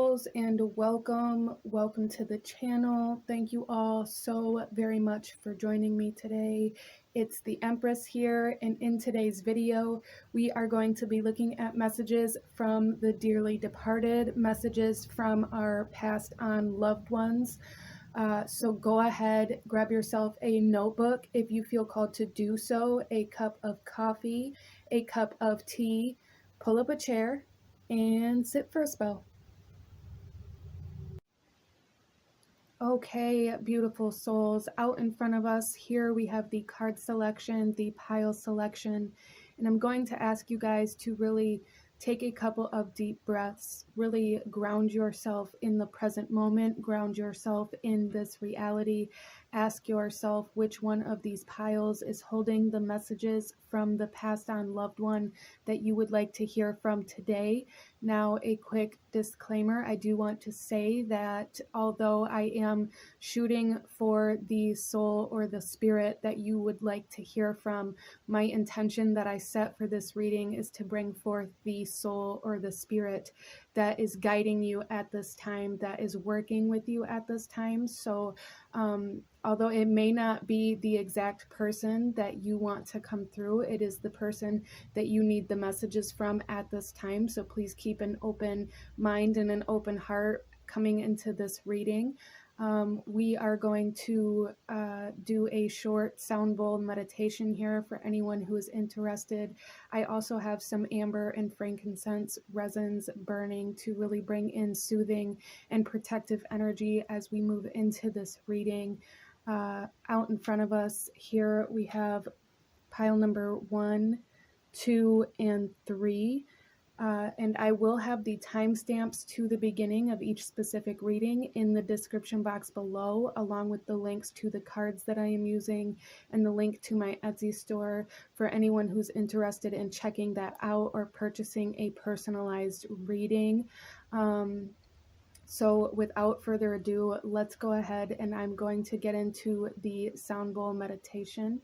souls, and welcome to the channel. Thank you all so very much for joining me today. It's the Empress here, and in today's video we are going to be looking at messages from the dearly departed, messages from our passed on loved ones. So go ahead, grab yourself a notebook if you feel called to do so, a cup of coffee, a cup of tea, pull up a chair, and sit for a spell. Okay, beautiful souls, out in front of us here we have the card selection, the pile selection, and I'm going to ask you guys to really take a couple of deep breaths, really ground yourself in the present moment, ground yourself in this reality. Ask yourself which one of these piles is holding the messages from the passed on loved one that you would like to hear from today. Now, a quick disclaimer, I do want to say that although I am shooting for the soul or the spirit that you would like to hear from, my intention that I set for this reading is to bring forth the soul or the spirit that is guiding you at this time, that is working with you at this time. So although it may not be the exact person that you want to come through, it is the person that you need the messages from at this time. So please keep an open mind and an open heart coming into this reading. We are going to do a short sound bowl meditation here for anyone who is interested. I also have some amber and frankincense resins burning to really bring in soothing and protective energy as we move into this reading. Out in front of us here we have pile number 1, 2, and 3. And I will have the timestamps to the beginning of each specific reading in the description box below, along with the links to the cards that I am using and the link to my Etsy store for anyone who's interested in checking that out or purchasing a personalized reading. So without further ado, let's go ahead and I'm going to get into the sound bowl meditation.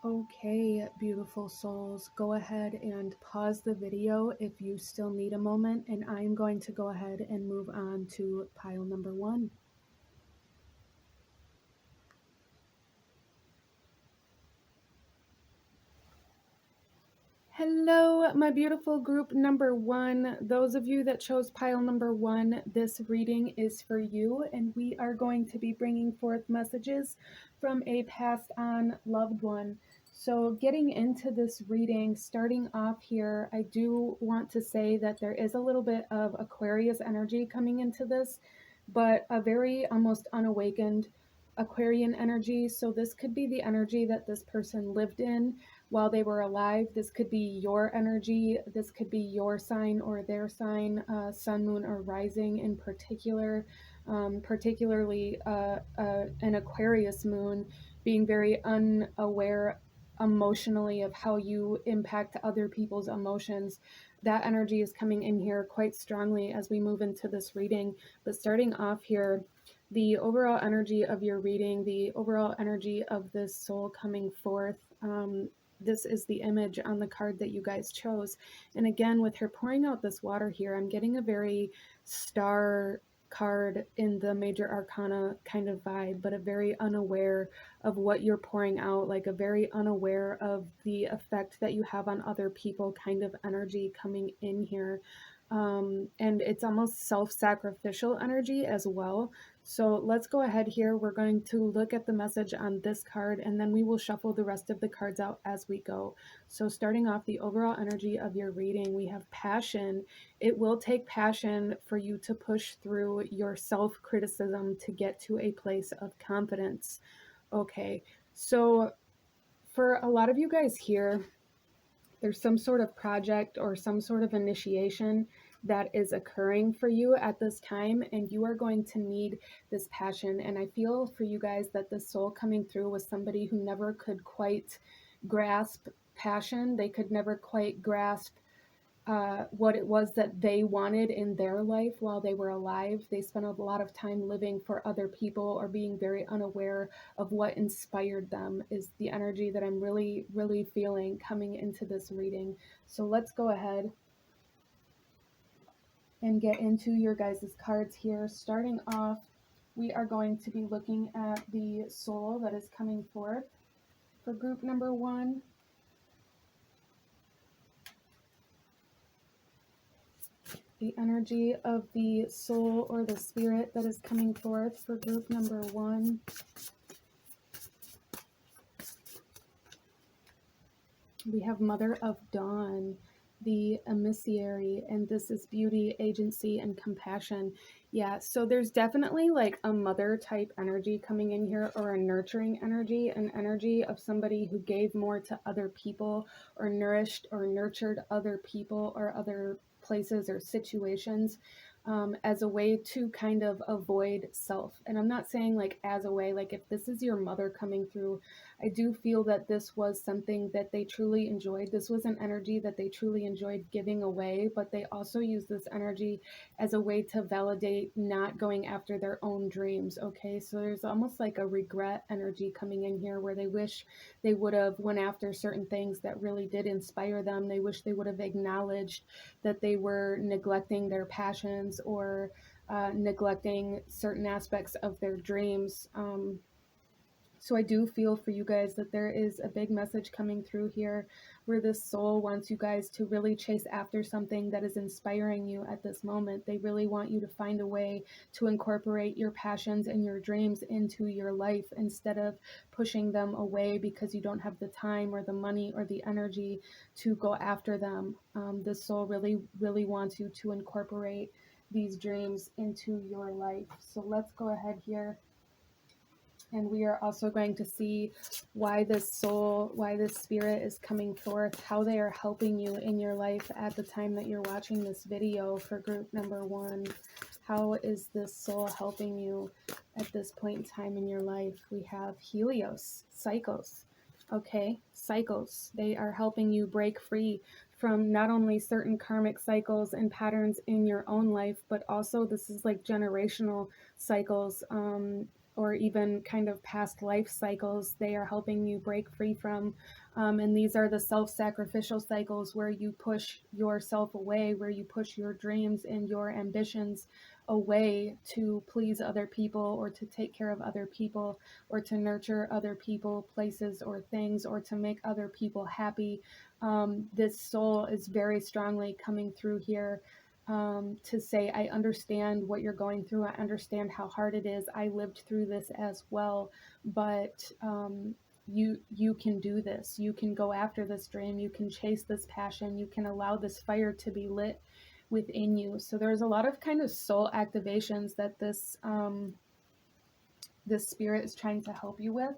Okay, beautiful souls, go ahead and pause the video if you still need a moment, and I'm going to go ahead and move on to pile number 1. Hello, my beautiful group number 1. Those of you that chose pile number 1, this reading is for you, and we are going to be bringing forth messages from a passed on loved one. So getting into this reading, starting off here, I do want to say that there is a little bit of Aquarius energy coming into this, but a very almost unawakened Aquarian energy. So this could be the energy that this person lived in while they were alive. This could be your energy. This could be your sign or their sign, sun, moon, or rising in particular. Particularly an Aquarius moon being very unaware emotionally of how you impact other people's emotions. That energy is coming in here quite strongly as we move into this reading. But starting off here, the overall energy of your reading, the overall energy of this soul coming forth, this is the image on the card that you guys chose. And again, with her pouring out this water here, I'm getting a very star card in the major arcana kind of vibe, but a very unaware of what you're pouring out, like a very unaware of the effect that you have on other people kind of energy coming in here. And it's almost self-sacrificial energy as well. So let's go ahead here. We're going to look at the message on this card, and then we will shuffle the rest of the cards out as we go. So starting off the overall energy of your reading, we have passion. It will take passion for you to push through your self-criticism to get to a place of confidence. Okay, so for a lot of you guys here, there's some sort of project or some sort of initiation that is occurring for you at this time, and you are going to need this passion. And I feel for you guys that the soul coming through was somebody who never could quite grasp passion. They could never quite grasp what it was that they wanted in their life while they were alive. They spent a lot of time living for other people or being very unaware of what inspired them, is the energy that I'm really, really feeling coming into this reading. So let's go ahead and get into your guys' cards here. Starting off, we are going to be looking at the soul that is coming forth for group number 1. The energy of the soul or the spirit that is coming forth for group number 1. We have Mother of Dawn, the emissary, and this is beauty, agency, and compassion. Yeah, so there's definitely like a mother type energy coming in here, or a nurturing energy, an energy of somebody who gave more to other people, or nourished or nurtured other people or other places or situations, as a way to kind of avoid self. And I'm not saying like as a way, like if this is your mother coming through, I do feel that this was something that they truly enjoyed. This was an energy that they truly enjoyed giving away, but they also use this energy as a way to validate not going after their own dreams. Okay, so there's almost like a regret energy coming in here, where they wish they would have went after certain things that really did inspire them. They wish they would have acknowledged that they were neglecting their passions, or neglecting certain aspects of their dreams. So I do feel for you guys that there is a big message coming through here, where this soul wants you guys to really chase after something that is inspiring you at this moment. They really want you to find a way to incorporate your passions and your dreams into your life, instead of pushing them away because you don't have the time or the money or the energy to go after them. This soul really, really wants you to incorporate these dreams into your life. So let's go ahead here. And we are also going to see why this soul, why this spirit is coming forth, how they are helping you in your life at the time that you're watching this video for group number 1. How is this soul helping you at this point in time in your life? We have Helios, cycles. Okay, cycles. They are helping you break free from not only certain karmic cycles and patterns in your own life, but also this is like generational cycles, or even kind of past life cycles. They are helping you break free from. And these are the self-sacrificial cycles, where you push yourself away, where you push your dreams and your ambitions away to please other people, or to take care of other people, or to nurture other people, places, or things, or to make other people happy. This soul is very strongly coming through here, to say, I understand what you're going through. I understand how hard it is. I lived through this as well, but you can do this. You can go after this dream. You can chase this passion. You can allow this fire to be lit within you. So there's a lot of kind of soul activations that this this spirit is trying to help you with.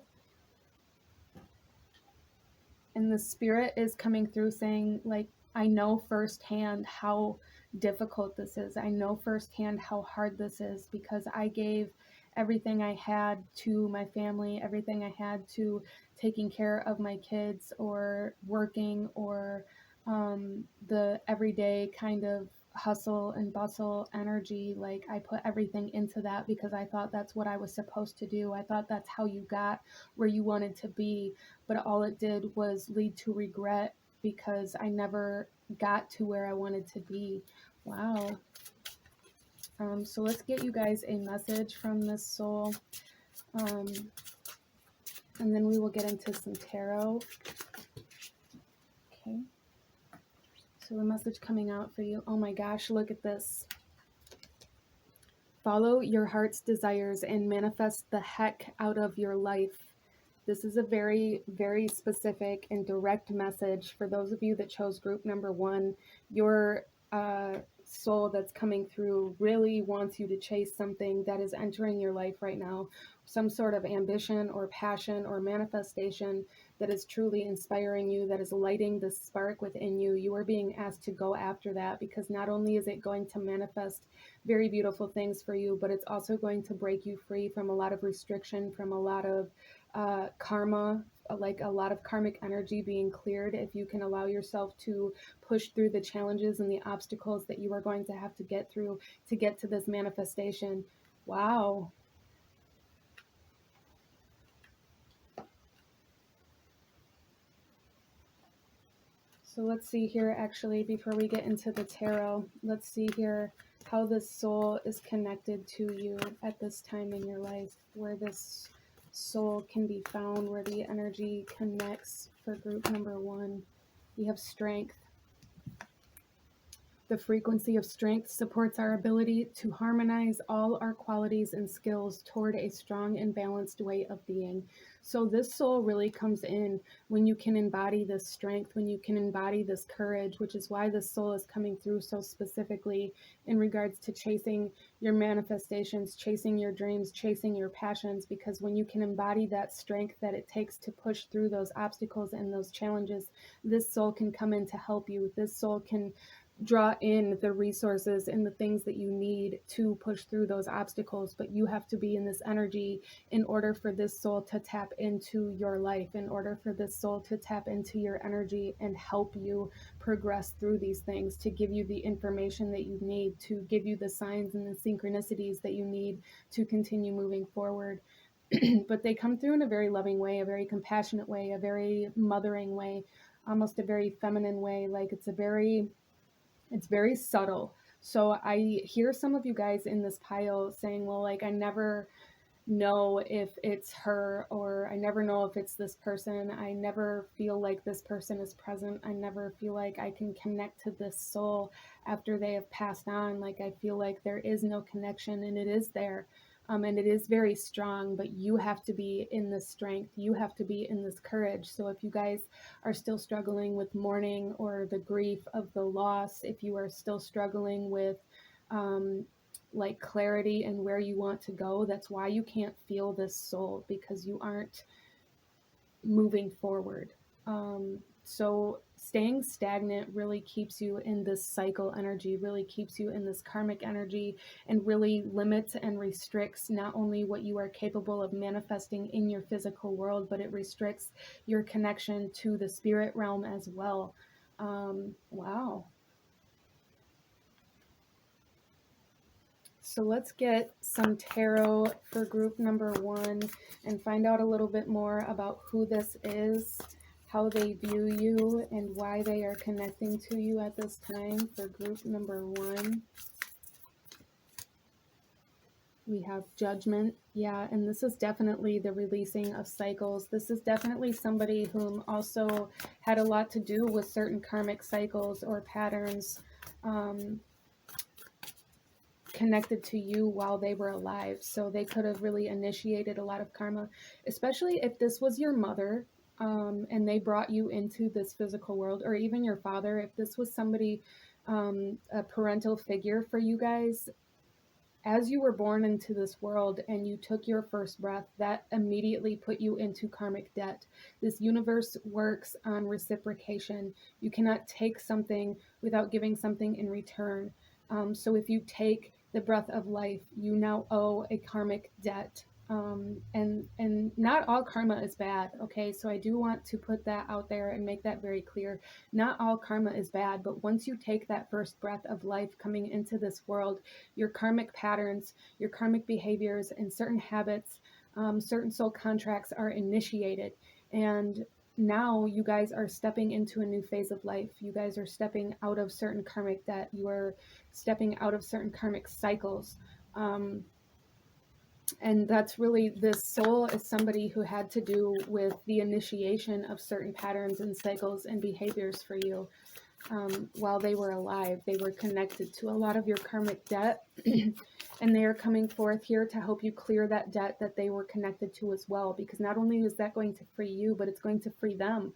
And the spirit is coming through saying, like, I know firsthand how difficult this is. I know firsthand how hard this is, because I gave everything I had to my family, everything I had to taking care of my kids, or working, or the everyday kind of hustle and bustle energy. Like, I put everything into that because I thought that's what I was supposed to do. I thought that's how you got where you wanted to be, but all it did was lead to regret, because I never got to where I wanted to be. Wow. So let's get you guys a message from this soul, and then we will get into some tarot. Okay. So the message coming out for you, oh my gosh, look at this. Follow your heart's desires and manifest the heck out of your life. This is a very, very specific and direct message for those of you that chose group number 1. Your soul that's coming through really wants you to chase something that is entering your life right now, some sort of ambition or passion or manifestation that is truly inspiring you, that is lighting the spark within you. You are being asked to go after that, because not only is it going to manifest very beautiful things for you, but it's also going to break you free from a lot of restriction, from a lot of karma, like a lot of karmic energy being cleared, if you can allow yourself to push through the challenges and the obstacles that you are going to have to get through to get to this manifestation. Wow. So let's see here, actually, before we get into the tarot, let's see here how this soul is connected to you at this time in your life, where this soul can be found, where the energy connects for group number 1. We have strength. The frequency of strength supports our ability to harmonize all our qualities and skills toward a strong and balanced way of being. So this soul really comes in when you can embody this strength, when you can embody this courage, which is why this soul is coming through so specifically in regards to chasing your manifestations, chasing your dreams, chasing your passions, because when you can embody that strength that it takes to push through those obstacles and those challenges, this soul can come in to help you. This soul can draw in the resources and the things that you need to push through those obstacles, but you have to be in this energy in order for this soul to tap into your life, in order for this soul to tap into your energy and help you progress through these things, to give you the information that you need, to give you the signs and the synchronicities that you need to continue moving forward. But they come through in a very loving way, a very compassionate way, a very mothering way, almost a very feminine way. Like it's very subtle. So I hear some of you guys in this pile saying, well, like, I never know if it's her, or I never know if it's this person. I never feel like this person is present. I never feel like I can connect to this soul after they have passed on. Like, I feel like there is no connection, and it is there. And it is very strong, but you have to be in this strength. You have to be in this courage. So if you guys are still struggling with mourning or the grief of the loss, if you are still struggling with like clarity and where you want to go, that's why you can't feel this soul, because you aren't moving forward. So staying stagnant really keeps you in this cycle energy, really keeps you in this karmic energy, and really limits and restricts not only what you are capable of manifesting in your physical world, but it restricts your connection to the spirit realm as well. Wow. So let's get some tarot for group number 1 and find out a little bit more about who this is, how they view you, and why they are connecting to you at this time for group number 1. We have judgment. Yeah, and this is definitely the releasing of cycles. This is definitely somebody whom also had a lot to do with certain karmic cycles or patterns connected to you while they were alive. So they could have really initiated a lot of karma, especially if this was your mother, and they brought you into this physical world, or even your father. If this was somebody, a parental figure for you guys, as you were born into this world and you took your first breath, that immediately put you into karmic debt. This universe works on reciprocation. You cannot take something without giving something in return. So if you take the breath of life, you now owe a karmic debt. And not all karma is bad, okay? So I do want to put that out there and make that very clear. Not all karma is bad, but once you take that first breath of life coming into this world, your karmic patterns, your karmic behaviors, and certain habits, certain soul contracts are initiated. And now you guys are stepping into a new phase of life. You guys are stepping out of certain karmic debt. You are stepping out of certain karmic cycles. And that's really, this soul is somebody who had to do with the initiation of certain patterns and cycles and behaviors for you. while they were alive. They were connected to a lot of your karmic debt, and they are coming forth here to help you clear that debt that they were connected to as well, because not only is that going to free you, but it's going to free them.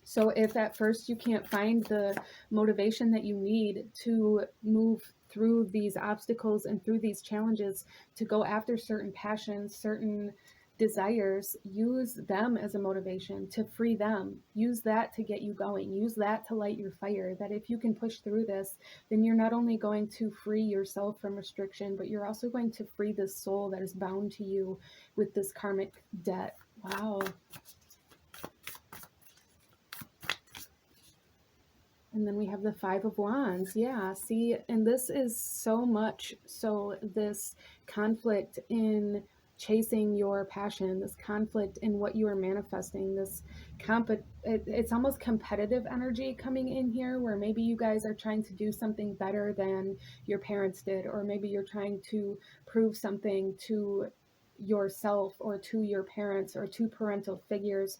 So if at first you can't find the motivation that you need to move through these obstacles and through these challenges to go after certain passions, certain desires, use them as a motivation to free them. Use that to get you going. Use that to light your fire. That if you can push through this, then you're not only going to free yourself from restriction, but you're also going to free this soul that is bound to you with this karmic debt. Wow. And then we have the Five of Wands. Yeah, see, and this is so much so this conflict in chasing your passion, this conflict in what you are manifesting, this it's almost competitive energy coming in here, where maybe you guys are trying to do something better than your parents did, or maybe you're trying to prove something to yourself or to your parents or to parental figures.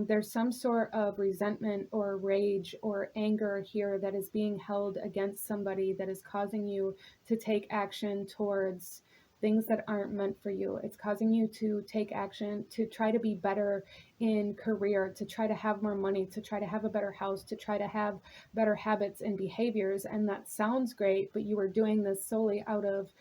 There's some sort of resentment or rage or anger here that is being held against somebody that is causing you to take action towards things that aren't meant for you. It's causing you to take action to try to be better in career, to try to have more money, to try to have a better house, to try to have better habits and behaviors. And that sounds great, but you are doing this solely out of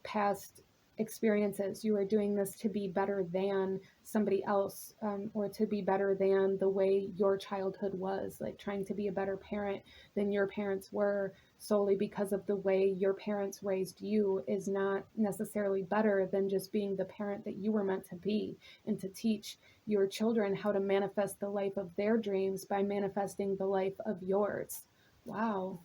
past experiences. You are doing this to be better than somebody else, or to be better than the way your childhood was, like trying to be a better parent than your parents were, solely because of the way your parents raised you is not necessarily better than just being the parent that you were meant to be, and to teach your children how to manifest the life of their dreams by manifesting the life of yours. Wow.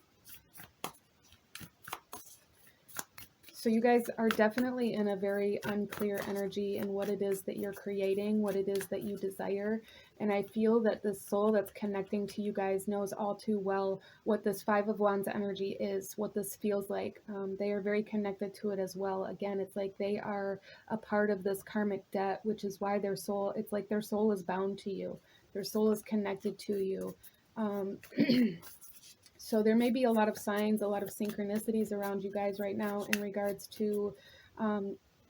So you guys are definitely in a very unclear energy in what it is that you're creating, what it is that you desire. And I feel that the soul that's connecting to you guys knows all too well what this Five of Wands energy is, what this feels like. They are very connected to it as well. Again, it's like they are a part of this karmic debt, which is why their soul, it's like their soul is bound to you. Their soul is connected to you. So there may be a lot of signs, a lot of synchronicities around you guys right now in regards to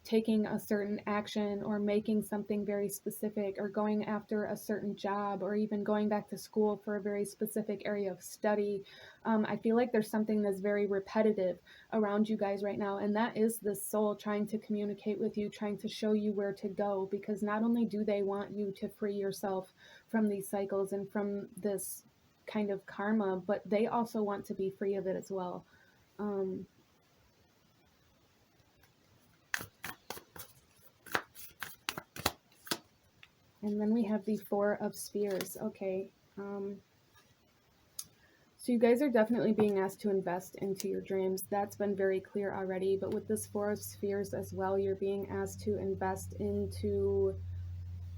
taking a certain action, or making something very specific, or going after a certain job, or even going back to school for a very specific area of study. I feel like there's something that's very repetitive around you guys right now, and that is the soul trying to communicate with you, trying to show you where to go, because not only do they want you to free yourself from these cycles and from this kind of karma, but they also want to be free of it as well. And then we have the Four of Spheres. Okay. So you guys are definitely being asked to invest into your dreams. That's been very clear already. But with this Four of Spheres as well, you're being asked to invest into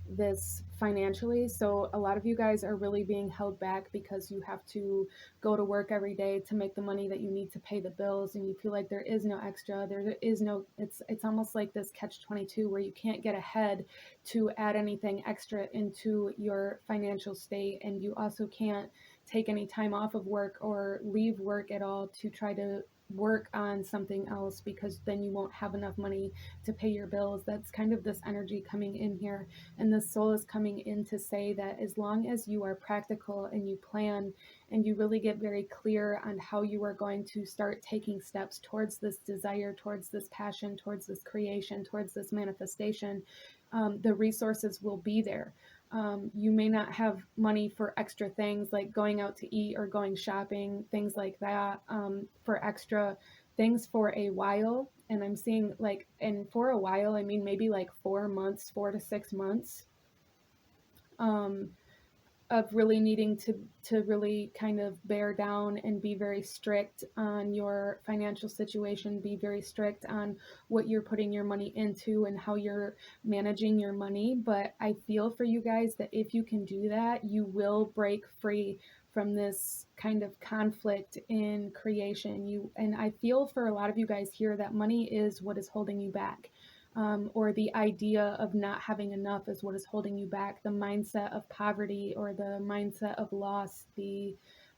this financially. So a lot of you guys are really being held back because you have to go to work every day to make the money that you need to pay the bills, and you feel like there is no extra, there is no, it's almost like this catch-22 where you can't get ahead to add anything extra into your financial state, and you also can't take any time off of work or leave work at all to try to work on something else, because then you won't have enough money to pay your bills. That's kind of this energy coming in here. And the soul is coming in to say that as long as you are practical and you plan and you really get very clear on how you are going to start taking steps towards this desire, towards this passion, towards this creation, towards this manifestation, the resources will be there. You may not have money for extra things like going out to eat or going shopping, things like that, for extra things for a while. And I'm seeing like, and for a while, I mean, maybe like 4 months, 4 to 6 months, of really needing to really kind of bear down and be very strict on your financial situation, be very strict on what you're putting your money into and how you're managing your money. But I feel for you guys that if you can do that, you will break free from this kind of conflict in creation. And I feel for a lot of you guys here that money is what is holding you back. or the idea of not having enough is what is holding you back. The mindset of poverty or the mindset of loss, the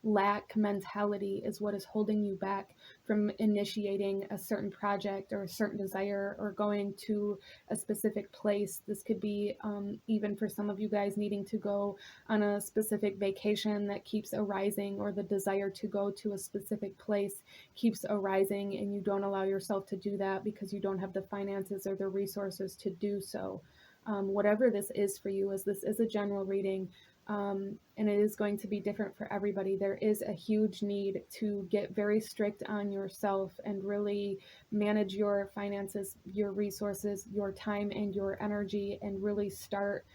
lack mentality is what is holding you back from initiating a certain project or a certain desire or going to a specific place. This could be even for some of you guys needing to go on a specific vacation that keeps arising, or the desire to go to a specific place keeps arising, and you don't allow yourself to do that because you don't have the finances or the resources to do so. Whatever this is for you, as this is a general reading, and it is going to be different for everybody, there is a huge need to get very strict on yourself and really manage your finances, your resources, your time, and your energy, and really start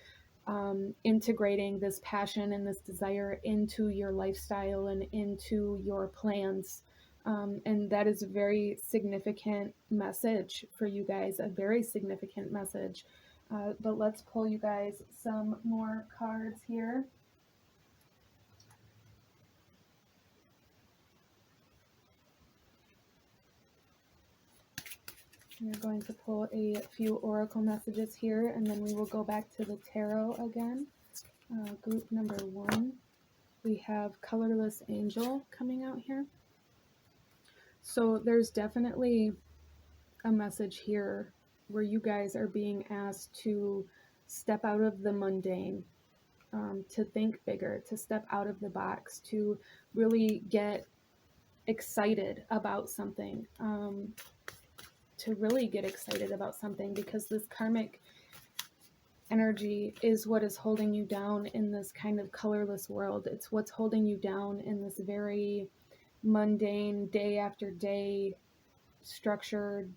integrating this passion and this desire into your lifestyle and into your plans. And that is a very significant message for you guys, a very significant message. But let's pull you guys some more cards here. We're going to pull a few oracle messages here, and then we will go back to the tarot again. Group number 1, we have Colorless Angel coming out here. So there's definitely a message here where you guys are being asked to step out of the mundane, to think bigger, to step out of the box, to really get excited about something, because this karmic energy is what is holding you down in this kind of colorless world. It's what's holding you down in this very mundane, day after day, structured,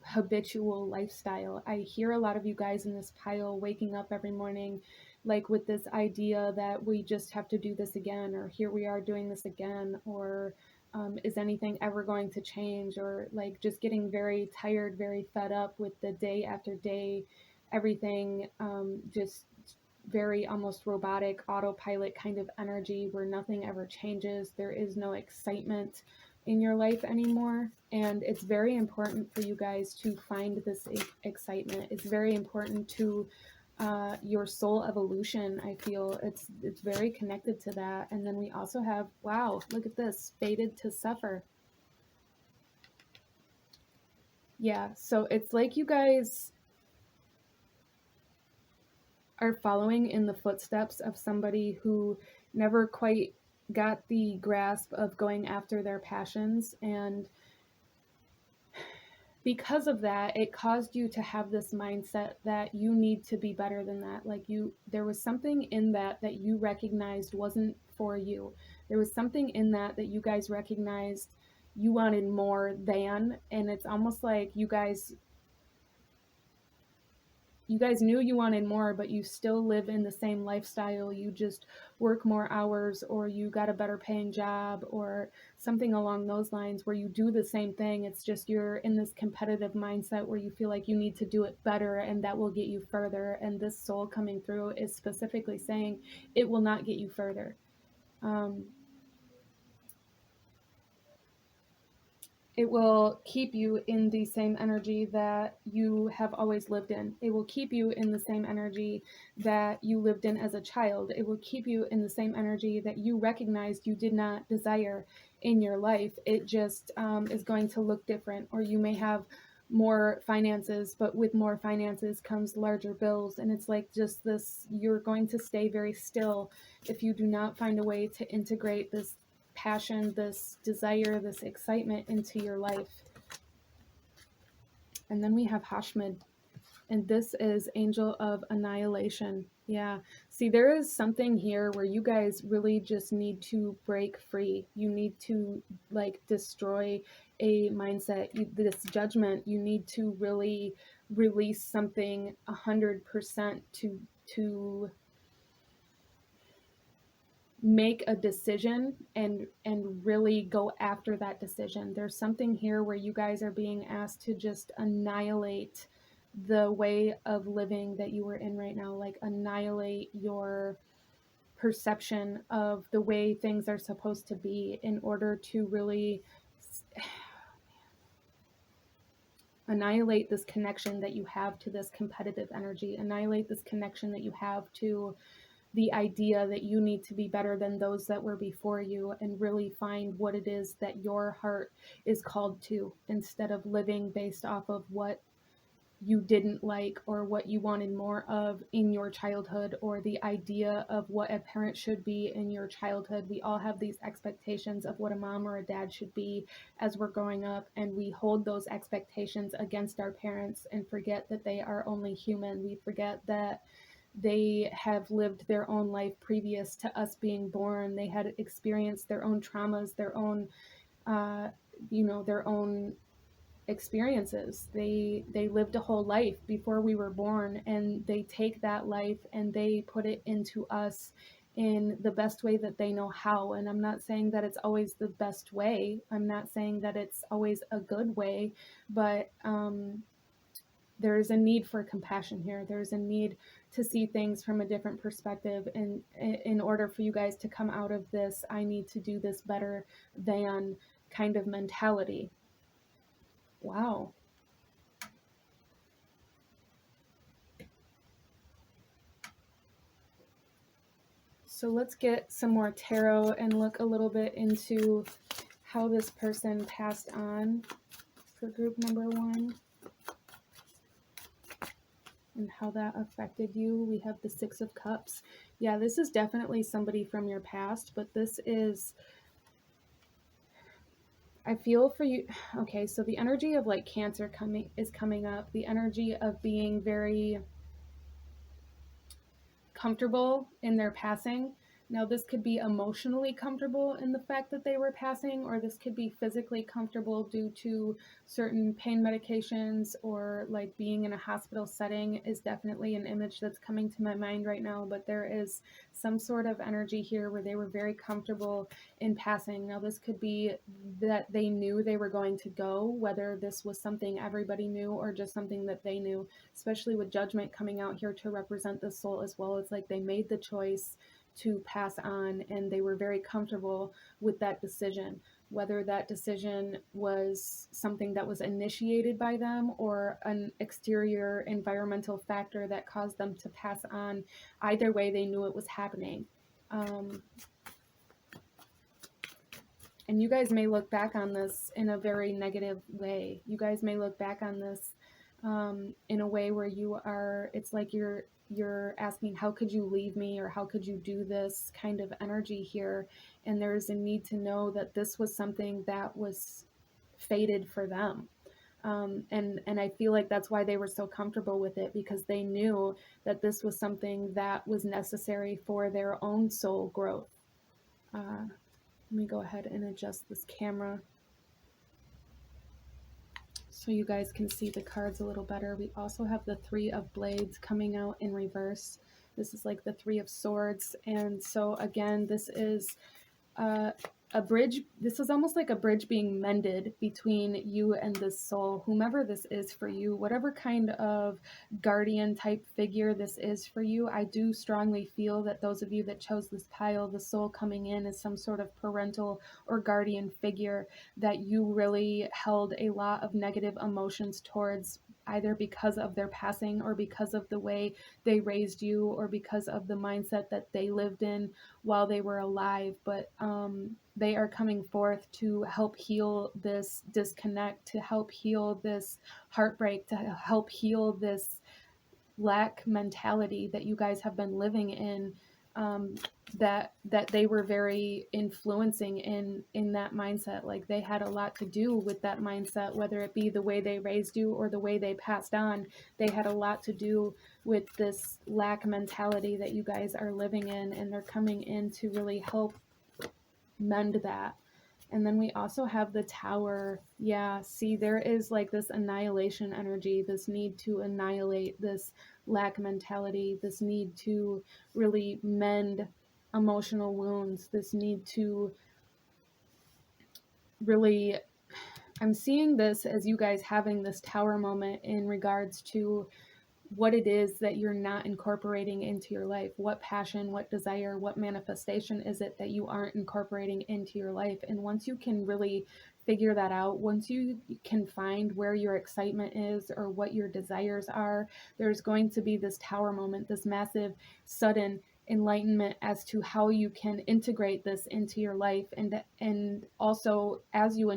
habitual lifestyle. I hear a lot of you guys in this pile waking up every morning like with this idea that we just have to do this again, or here we are doing this again, or is anything ever going to change, or like just getting very tired, very fed up with the day after day, everything just very almost robotic autopilot kind of energy where nothing ever changes. There is no excitement in your life anymore, and it's very important for you guys to find this excitement. It's very important to your soul evolution. I feel it's very connected to that. And then we also have, wow, look at this, fated to suffer. Yeah, so it's like you guys are following in the footsteps of somebody who never quite got the grasp of going after their passions, and because of that, it caused you to have this mindset that you need to be better than that. Like there was something in that you recognized wasn't for you. There was something in that you guys recognized you wanted more than, and it's almost like you guys knew you wanted more, but you still live in the same lifestyle. You just work more hours, or you got a better paying job, or something along those lines, where you do the same thing. It's just you're in this competitive mindset where you feel like you need to do it better, and that will get you further. And this soul coming through is specifically saying it will not get you further. It will keep you in the same energy that you have always lived in. It will keep you in the same energy that you lived in as a child. It will keep you in the same energy that you recognized you did not desire in your life. It just is going to look different, or you may have more finances, but with more finances comes larger bills. And it's like just this, you're going to stay very still if you do not find a way to integrate this passion, this desire, this excitement into your life. And then we have Hashmid, and this is Angel of Annihilation. Yeah, see, there is something here where you guys really just need to break free. You need to like destroy a mindset, this judgment. You need to really release something 100% to make a decision and really go after that decision. There's something here where you guys are being asked to just annihilate the way of living that you were in right now, like annihilate your perception of the way things are supposed to be in order to really Annihilate this connection that you have to this competitive energy. Annihilate this connection that you have to the idea that you need to be better than those that were before you, and really find what it is that your heart is called to, instead of living based off of what you didn't like or what you wanted more of in your childhood, or the idea of what a parent should be in your childhood. We all have these expectations of what a mom or a dad should be as we're growing up, and we hold those expectations against our parents and forget that they are only human. We forget that they have lived their own life previous to us being born. They had experienced their own traumas, their own uh, their own experiences. They lived a whole life before we were born, and they take that life and they put it into us in the best way that they know how. And I'm not saying that it's always the best way. I'm not saying that it's always a good way, but there's a need for compassion here. There's a need to see things from a different perspective. And in order for you guys to come out of this, I need to do this better than kind of mentality. Wow. So let's get some more tarot and look a little bit into how this person passed on for group number 1 and how that affected you. We have the 6 of Cups. Yeah, this is definitely somebody from your past, but this is, I feel for you. Okay, so the energy of like Cancer is coming up. The energy of being very comfortable in their passing. Now, this could be emotionally comfortable in the fact that they were passing, or this could be physically comfortable due to certain pain medications, or like being in a hospital setting is definitely an image that's coming to my mind right now. But there is some sort of energy here where they were very comfortable in passing. Now, this could be that they knew they were going to go, whether this was something everybody knew or just something that they knew, especially with Judgment coming out here to represent the soul as well. It's like they made the choice to pass on, and they were very comfortable with that decision. Whether that decision was something that was initiated by them or an exterior environmental factor that caused them to pass on, either way, they knew it was happening. And you guys may look back on this in a very negative way. You guys may look back on this in a way where you are, it's like you're asking, how could you leave me, or how could you do this kind of energy here. And there's a need to know that this was something that was fated for them. And I feel like that's why they were so comfortable with it, because they knew that this was something that was necessary for their own soul growth. Let me go ahead and adjust this camera so you guys can see the cards a little better. We also have the 3 of Blades coming out in reverse. This is like the 3 of Swords. And so again, this is a bridge. This is almost like a bridge being mended between you and this soul, whomever this is for you, whatever kind of guardian type figure this is for you. I do strongly feel that those of you that chose this pile, the soul coming in is some sort of parental or guardian figure that you really held a lot of negative emotions towards, either because of their passing or because of the way they raised you or because of the mindset that they lived in while they were alive. But they are coming forth to help heal this disconnect, to help heal this heartbreak, to help heal this lack mentality that you guys have been living in, that they were very influencing in that mindset. Like they had a lot to do with that mindset, whether it be the way they raised you or the way they passed on. They had a lot to do with this lack mentality that you guys are living in, and they're coming in to really help mend that. And then we also have the Tower. Yeah, see, there is like this annihilation energy, this need to annihilate this lack mentality, this need to really mend emotional wounds, this need to really, I'm seeing this as you guys having this Tower moment in regards to what it is that you're not incorporating into your life. What passion, what desire, what manifestation is it that you aren't incorporating into your life? And once you can really figure that out, once you can find where your excitement is or what your desires are, there's going to be this tower moment, this massive, sudden enlightenment as to how you can integrate this into your life. And also, as you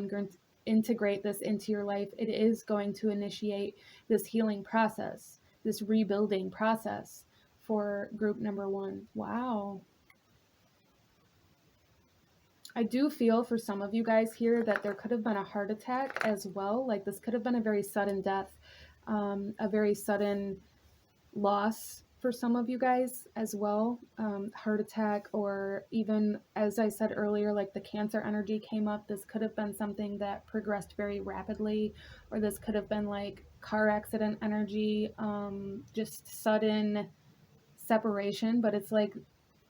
integrate this into your life, it is going to initiate this healing process, this rebuilding process for group number one. Wow. I do feel for some of you guys here that there could have been a heart attack as well. Like this could have been a very sudden death, a very sudden loss for some of you guys as well. Heart attack, or even, as I said earlier, like the Cancer energy came up. This could have been something that progressed very rapidly, or this could have been like car accident energy, just sudden separation. But it's like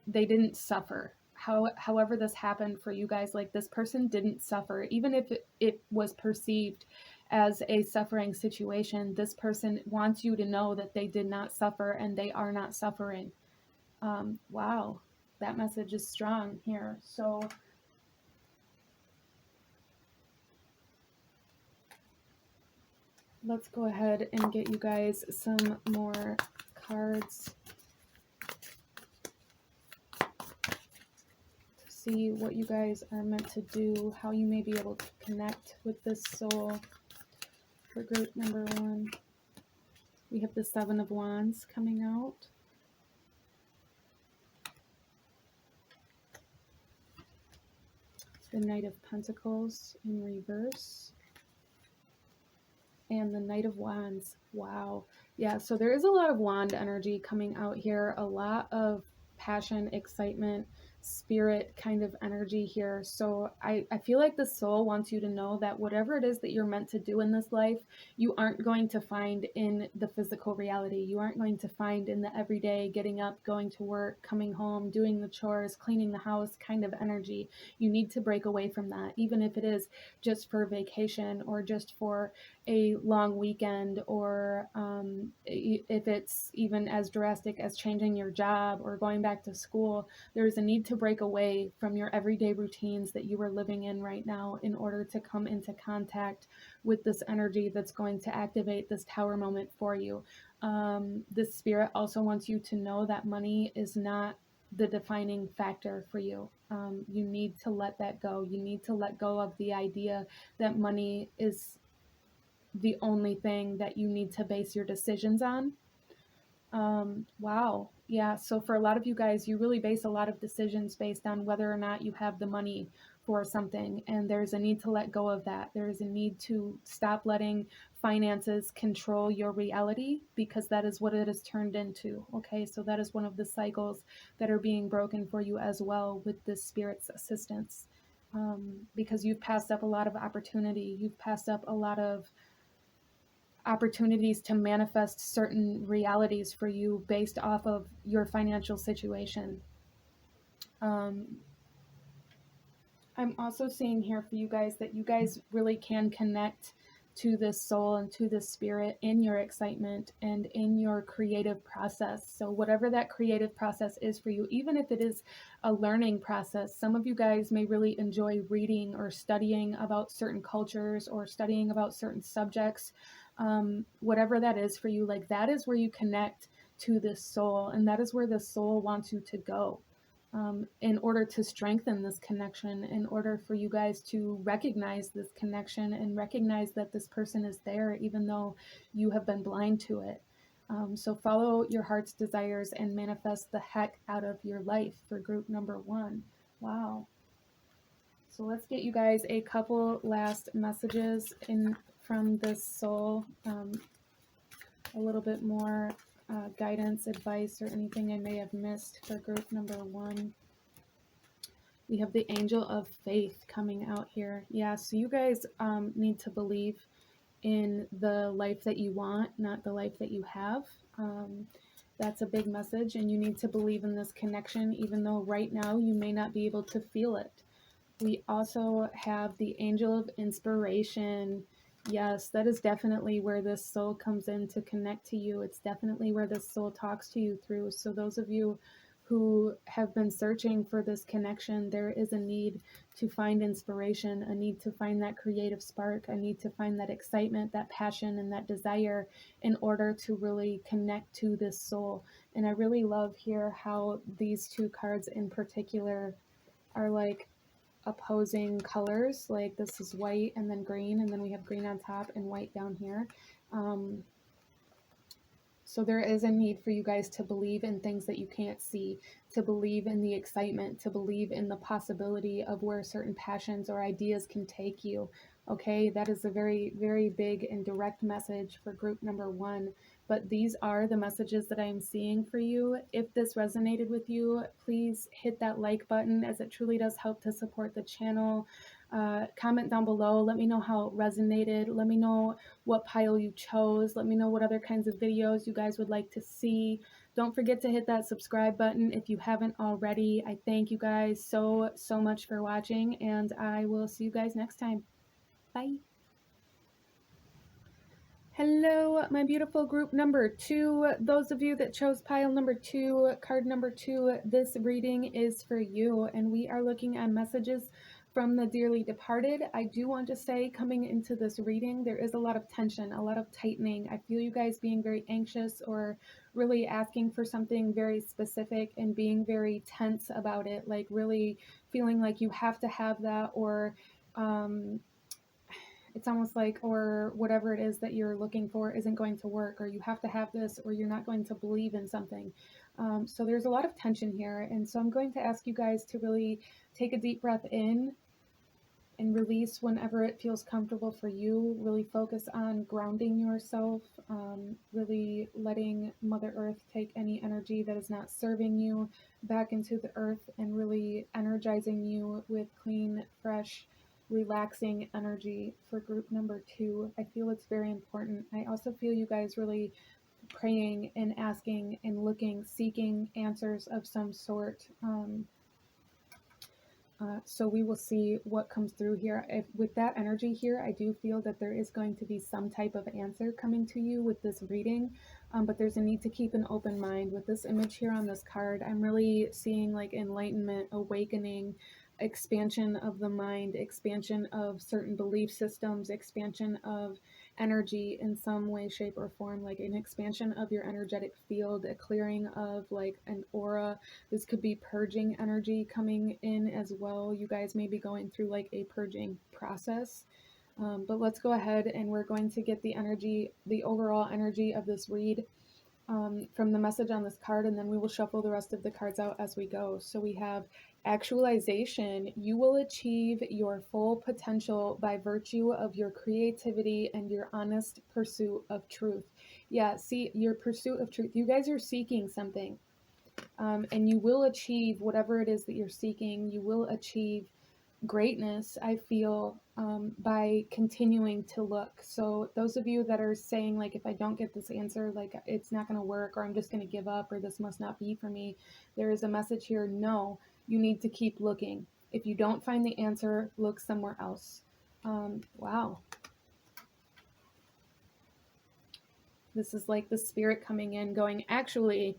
they didn't suffer. However this happened for you guys, like this person didn't suffer. Even if it was perceived as a suffering situation, this person wants you to know that they did not suffer and they are not suffering. Wow, that message is strong here. So let's go ahead and get you guys some more cards to see what you guys are meant to do, how you may be able to connect with this soul. For group number one, we have the Seven of Wands coming out. The Knight of Pentacles in reverse. And the Knight of Wands. Wow. Yeah, so there is a lot of wand energy coming out here. A lot of passion, excitement, spirit kind of energy here. So I feel like the soul wants you to know that whatever it is that you're meant to do in this life, you aren't going to find in the physical reality. You aren't going to find in the everyday getting up, going to work, coming home, doing the chores, cleaning the house kind of energy. You need to break away from that, even if it is just for vacation or just for a long weekend, or if it's even as drastic as changing your job or going back to school. There's a need to break away from your everyday routines that you are living in right now in order to come into contact with this energy that's going to activate this tower moment for you. This spirit also wants you to know that money is not the defining factor for you. You need to let that go. You need to let go of the idea that money is the only thing that you need to base your decisions on. Wow. Yeah. So for a lot of you guys, you really base a lot of decisions based on whether or not you have the money for something. And there's a need to let go of that. There's a need to stop letting finances control your reality, because that is what it has turned into. Okay. So that is one of the cycles that are being broken for you as well with this spirit's assistance. Because you've passed up a lot of opportunity. You've passed up a lot of opportunities to manifest certain realities for you based off of your financial situation. I'm also seeing here for you guys that you guys really can connect to this soul and to this spirit in your excitement and in your creative process. So whatever that creative process is for you, even if it is a learning process, some of you guys may really enjoy reading or studying about certain cultures or studying about certain subjects. Whatever that is for you, like that is where you connect to this soul, and that is where the soul wants you to go. In order to strengthen this connection, in order for you guys to recognize this connection and recognize that this person is there, even though you have been blind to it. So follow your heart's desires and manifest the heck out of your life for group number one. Wow. So let's get you guys a couple last messages in from this soul. A little bit more guidance, advice, or anything I may have missed for group number one. We have the Angel of Faith coming out here. Yeah, so you guys need to believe in the life that you want, not the life that you have. That's a big message, and you need to believe in this connection, even though right now you may not be able to feel it. We also have the Angel of Inspiration. Yes, that is definitely where this soul comes in to connect to you. It's definitely where this soul talks to you through. So those of you who have been searching for this connection. There is a need to find inspiration, a need to find that creative spark, a need to find that excitement, that passion, and that desire in order to really connect to this soul. And I really love here how these two cards in particular are like opposing colors. Like this is white and then green, and then we have green on top and white down here. So there is a need for you guys to believe in things that you can't see, to believe in the excitement, to believe in the possibility of where certain passions or ideas can take you. Okay, that is a very, very big and direct message for group number one. But these are the messages that I am seeing for you. If this resonated with you, please hit that like button, as it truly does help to support the channel. Comment down below. Let me know how it resonated. Let me know what pile you chose. Let me know what other kinds of videos you guys would like to see. Don't forget to hit that subscribe button if you haven't already. I thank you guys so much for watching, and I will see you guys next time. Bye. Hello, my beautiful group number two. Those of you that chose pile number two, card number two, this reading is for you, and we are looking at messages from the dearly departed. I do want to say, coming into this reading, there is a lot of tension, a lot of tightening. I feel you guys being very anxious or really asking for something very specific and being very tense about it, like really feeling like you have to have that, or it's almost like, or whatever it is that you're looking for isn't going to work, or you have to have this, or you're not going to believe in something. So there's a lot of tension here. And so I'm going to ask you guys to really take a deep breath in and release whenever it feels comfortable for you. Really focus on grounding yourself, really letting Mother Earth take any energy that is not serving you back into the earth, and really energizing you with clean, fresh, relaxing energy for group number two. I feel it's very important. I also feel you guys really praying and asking and looking, seeking answers of some sort. So we will see what comes through here. With that energy here, I do feel that there is going to be some type of answer coming to you with this reading, but there's a need to keep an open mind. With this image here on this card, I'm really seeing like enlightenment, awakening, expansion of the mind, expansion of certain belief systems, expansion of energy in some way, shape, or form, like an expansion of your energetic field, a clearing of like an aura. This could be purging energy coming in as well. You guys may be going through like a purging process. But let's go ahead and we're going to get the energy, the overall energy of this read from the message on this card, and then we will shuffle the rest of the cards out as we go. So we have actualization. You will achieve your full potential by virtue of your creativity and your honest pursuit of truth. Yeah, see, your pursuit of truth. You guys are seeking something. And you will achieve whatever it is that you're seeking. You will achieve greatness, I feel, by continuing to look. So those of you that are saying, like, if I don't get this answer, like, it's not going to work, or I'm just going to give up, or this must not be for me, there is a message here. No, you need to keep looking. If you don't find the answer, look somewhere else. Wow. This is like the spirit coming in going, actually,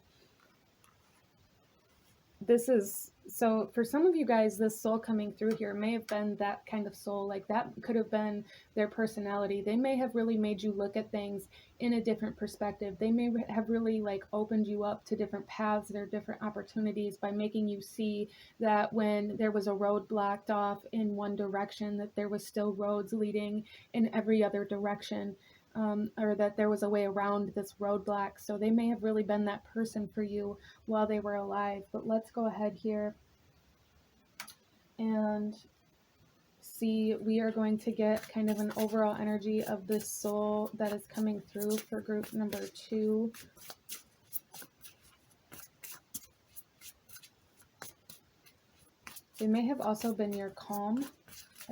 this is, so for some of you guys, this soul coming through here may have been that kind of soul. Like that could have been their personality. They may have really made you look at things in a different perspective. They may have really like opened you up to different paths or different opportunities by making you see that when there was a road blocked off in one direction, that there was still roads leading in every other direction. Or that there was a way around this roadblock. So they may have really been that person for you while they were alive. But let's go ahead here and see. We are going to get kind of an overall energy of this soul that is coming through for group number two. They may have also been your calm,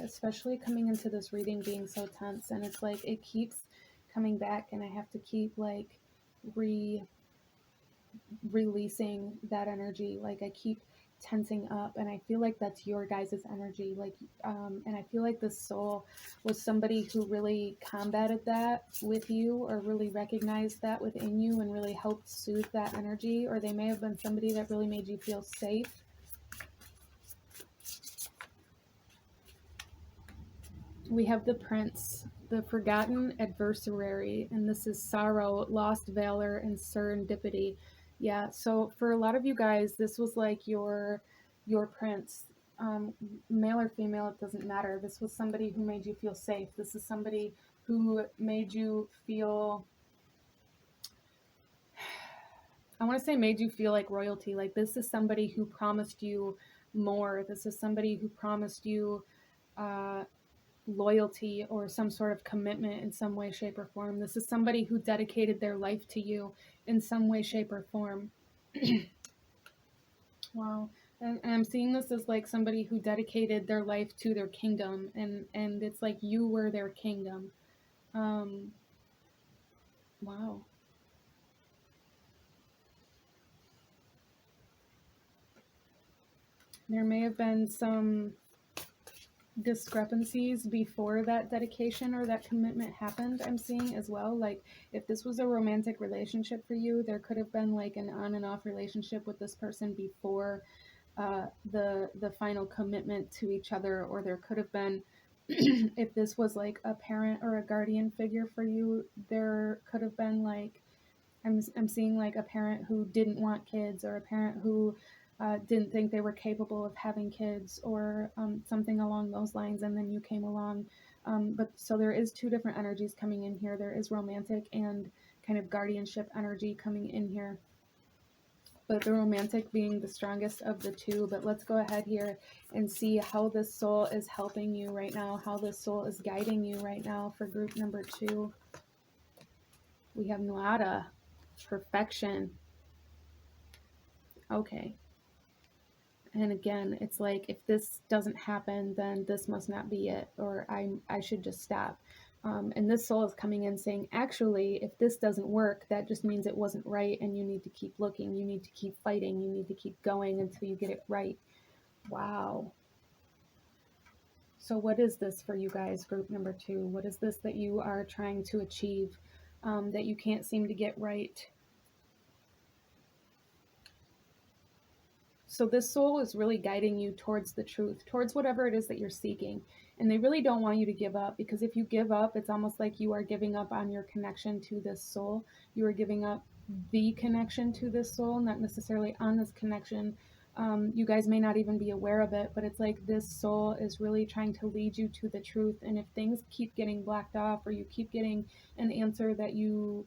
especially coming into this reading being so tense. And it's like it keeps coming back, and I have to keep like releasing that energy. Like I keep tensing up, and I feel like that's your guys' energy. Like, and I feel like this soul was somebody who really combated that with you, or really recognized that within you and really helped soothe that energy, or they may have been somebody that really made you feel safe. We have the Prince, the forgotten adversary, and this is sorrow, lost valor, and serendipity. Yeah, so for a lot of you guys, this was like your prince, male or female, it doesn't matter. This was somebody who made you feel safe. This is somebody who made you feel, I want to say made you feel like royalty. Like, this is somebody who promised you more. This is somebody who promised you uh, loyalty or some sort of commitment in some way, shape, or form. This is somebody who dedicated their life to you in some way, shape, or form. Wow. And I'm seeing this as like somebody who dedicated their life to their kingdom, and it's like you were their kingdom. Wow. There may have been some discrepancies before that dedication or that commitment happened, I'm seeing as well. Like, if this was a romantic relationship for you, there could have been like an on and off relationship with this person before the final commitment to each other, or there could have been if this was like a parent or a guardian figure for you, there could have been like, I'm seeing like a parent who didn't want kids, or a parent who didn't think they were capable of having kids, or something along those lines, and then you came along. But so there is two different energies coming in here. There is romantic and kind of guardianship energy coming in here, but the romantic being the strongest of the two. But let's go ahead here and see how this soul is helping you right now, how this soul is guiding you right now for group number 2. We have Nuada, perfection. Okay. And again, it's like, if this doesn't happen, then this must not be it, or I should just stop. And this soul is coming in saying, actually, if this doesn't work, that just means it wasn't right, and you need to keep looking, you need to keep fighting, you need to keep going until you get it right. Wow. So what is this for you guys, group number 2? What is this that you are trying to achieve, that you can't seem to get right? So this soul is really guiding you towards the truth, towards whatever it is that you're seeking. And they really don't want you to give up, because if you give up, it's almost like you are giving up on your connection to this soul. You are giving up the connection to this soul, not necessarily on this connection. You guys may not even be aware of it, but it's like this soul is really trying to lead you to the truth. And if things keep getting blacked off, or you keep getting an answer that you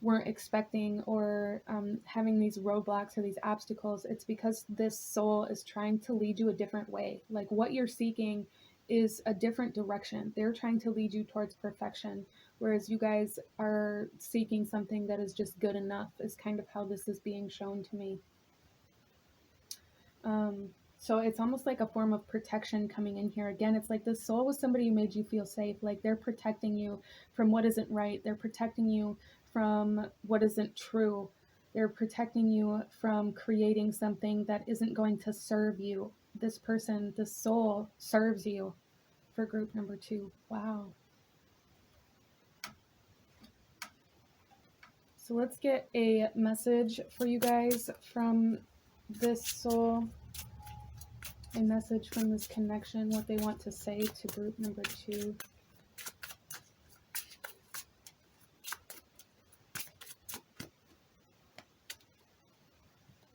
weren't expecting, or having these roadblocks or these obstacles, it's because this soul is trying to lead you a different way. Like, what you're seeking is a different direction. They're trying to lead you towards perfection, whereas you guys are seeking something that is just good enough, is kind of how this is being shown to me. So it's almost like a form of protection coming in here. Again, it's like the soul was somebody who made you feel safe. Like, they're protecting you from what isn't right. They're protecting you from what isn't true. They're protecting you from creating something that isn't going to serve you. This person, this soul, serves you for group number 2. Wow. So let's get a message for you guys from this soul. A message from this connection, what they want to say to group number 2.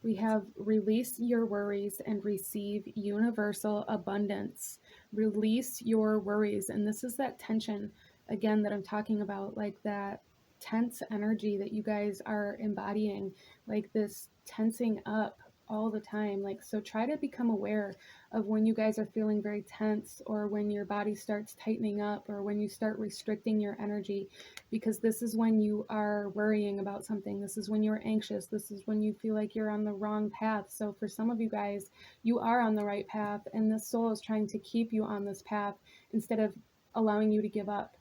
We have release your worries and receive universal abundance. Release your worries. And this is that tension, again, that I'm talking about, like that tense energy that you guys are embodying, like this tensing up all the time. Like, so try to become aware of when you guys are feeling very tense, or when your body starts tightening up, or when you start restricting your energy, because this is when you are worrying about something. This is when you're anxious. This is when you feel like you're on the wrong path. So for some of you guys, you are on the right path, and this soul is trying to keep you on this path instead of allowing you to give up.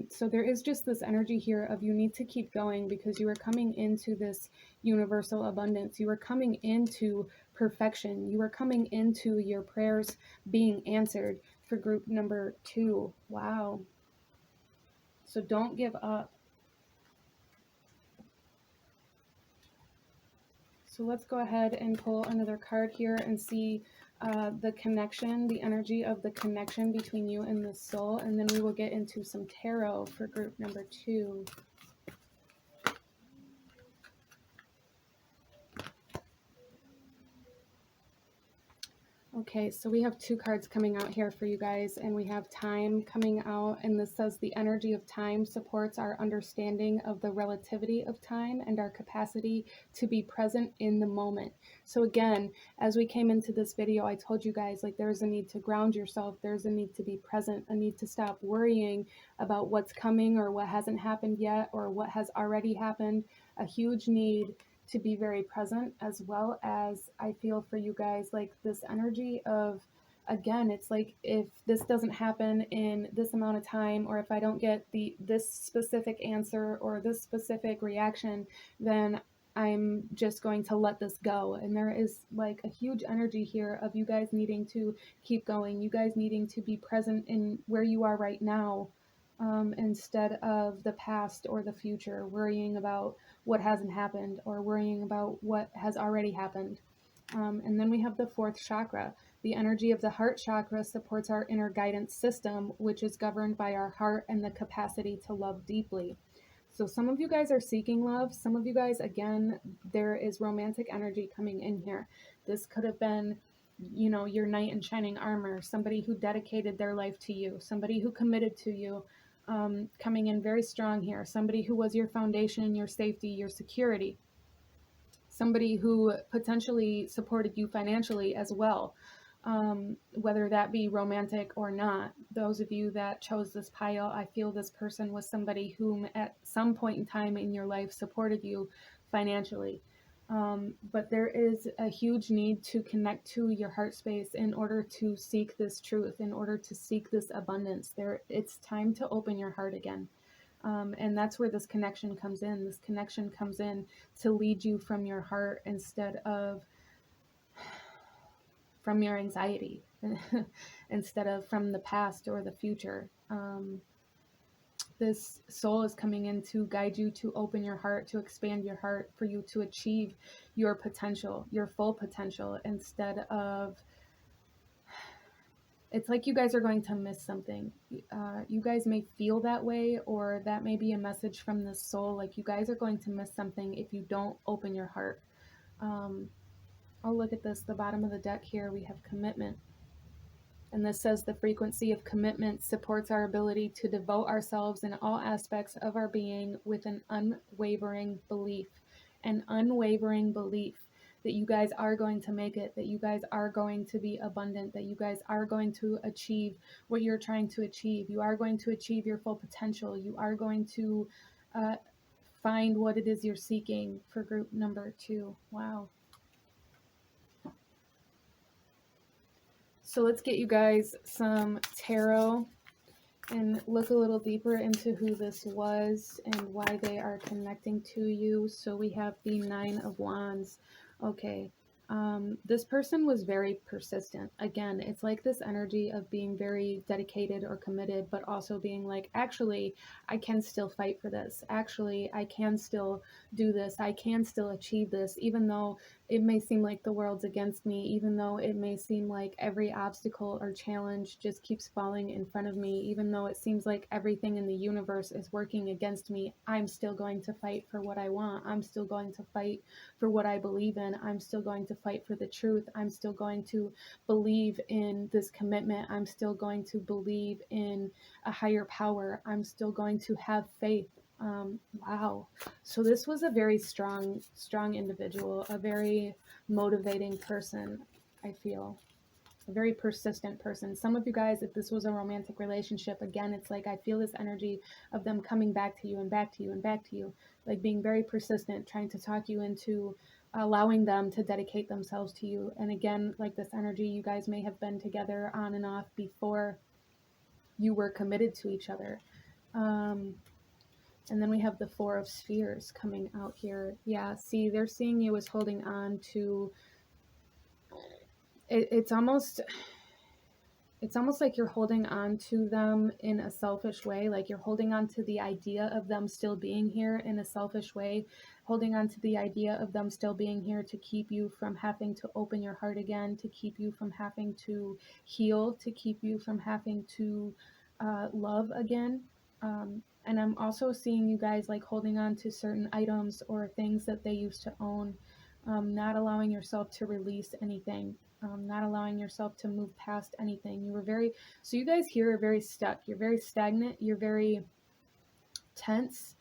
So there is just this energy here of, you need to keep going, because you are coming into this universal abundance. You are coming into perfection. You are coming into your prayers being answered for group number 2. Wow. So don't give up. So let's go ahead and pull another card here and see the connection, the energy of the connection between you and the soul. And then we will get into some tarot for group number 2. Okay, so we have 2 cards coming out here for you guys, and we have time coming out, and this says the energy of time supports our understanding of the relativity of time and our capacity to be present in the moment. So again, as we came into this video, I told you guys, like, there's a need to ground yourself, there's a need to be present, a need to stop worrying about what's coming or what hasn't happened yet or what has already happened, a huge need to be very present, as well as I feel for you guys like this energy of, again, it's like if this doesn't happen in this amount of time, or if I don't get this specific answer or this specific reaction, then I'm just going to let this go. And there is like a huge energy here of you guys needing to keep going, you guys needing to be present in where you are right now, instead of the past or the future, worrying about what hasn't happened or worrying about what has already happened. And then we have the 4th chakra. The energy of the heart chakra supports our inner guidance system, which is governed by our heart and the capacity to love deeply. So some of you guys are seeking love. Some of you guys, again, there is romantic energy coming in here. This could have been, you know, your knight in shining armor, somebody who dedicated their life to you, somebody who committed to you, coming in very strong here, somebody who was your foundation, your safety, your security, somebody who potentially supported you financially as well, whether that be romantic or not. Those of you that chose this pile, I feel this person was somebody whom at some point in time in your life supported you financially. But there is a huge need to connect to your heart space in order to seek this truth, in order to seek this abundance. It's time to open your heart again. And that's where this connection comes in. This connection comes in to lead you from your heart instead of from your anxiety, instead of from the past or the future. This soul is coming in to guide you to open your heart, to expand your heart, for you to achieve your potential, your full potential, instead of, it's like you guys are going to miss something. You guys may feel that way, or that may be a message from the soul, like you guys are going to miss something if you don't open your heart. Oh, look at this, the bottom of the deck here, we have commitment. And this says the frequency of commitment supports our ability to devote ourselves in all aspects of our being with an unwavering belief. An unwavering belief that you guys are going to make it, that you guys are going to be abundant, that you guys are going to achieve what you're trying to achieve. You are going to achieve your full potential. You are going to find what it is you're seeking for group number 2. Wow. So let's get you guys some tarot and look a little deeper into who this was and why they are connecting to you. So we have the 9 of Wands. Okay. This person was very persistent. Again, it's like this energy of being very dedicated or committed, but also being like, actually, I can still fight for this. Actually, I can still do this. I can still achieve this, even though it may seem like the world's against me, even though it may seem like every obstacle or challenge just keeps falling in front of me, even though it seems like everything in the universe is working against me, I'm still going to fight for what I want. I'm still going to fight for what I believe in. I'm still going to fight for the truth. I'm still going to believe in this commitment. I'm still going to believe in a higher power. I'm still going to have faith. Wow. So this was a very strong individual, a very motivating person, I feel. A very persistent person. Some of you guys, if this was a romantic relationship, again, it's like I feel this energy of them coming back to you and back to you and back to you, like being very persistent, trying to talk you into allowing them to dedicate themselves to you. And again, like this energy, you guys may have been together on and off before you were committed to each other. And then we have the 4 of Spheres coming out here. Yeah, see, they're seeing you as holding on to it's almost like you're holding on to them in a selfish way, like you're holding on to the idea of them still being here in a selfish way, holding on to the idea of them still being here to keep you from having to open your heart again, to keep you from having to heal, to keep you from having to love again. And I'm also seeing you guys like holding on to certain items or things that they used to own, not allowing yourself to release anything, not allowing yourself to move past anything. So you guys here are very stuck. You're very stagnant. You're very tense.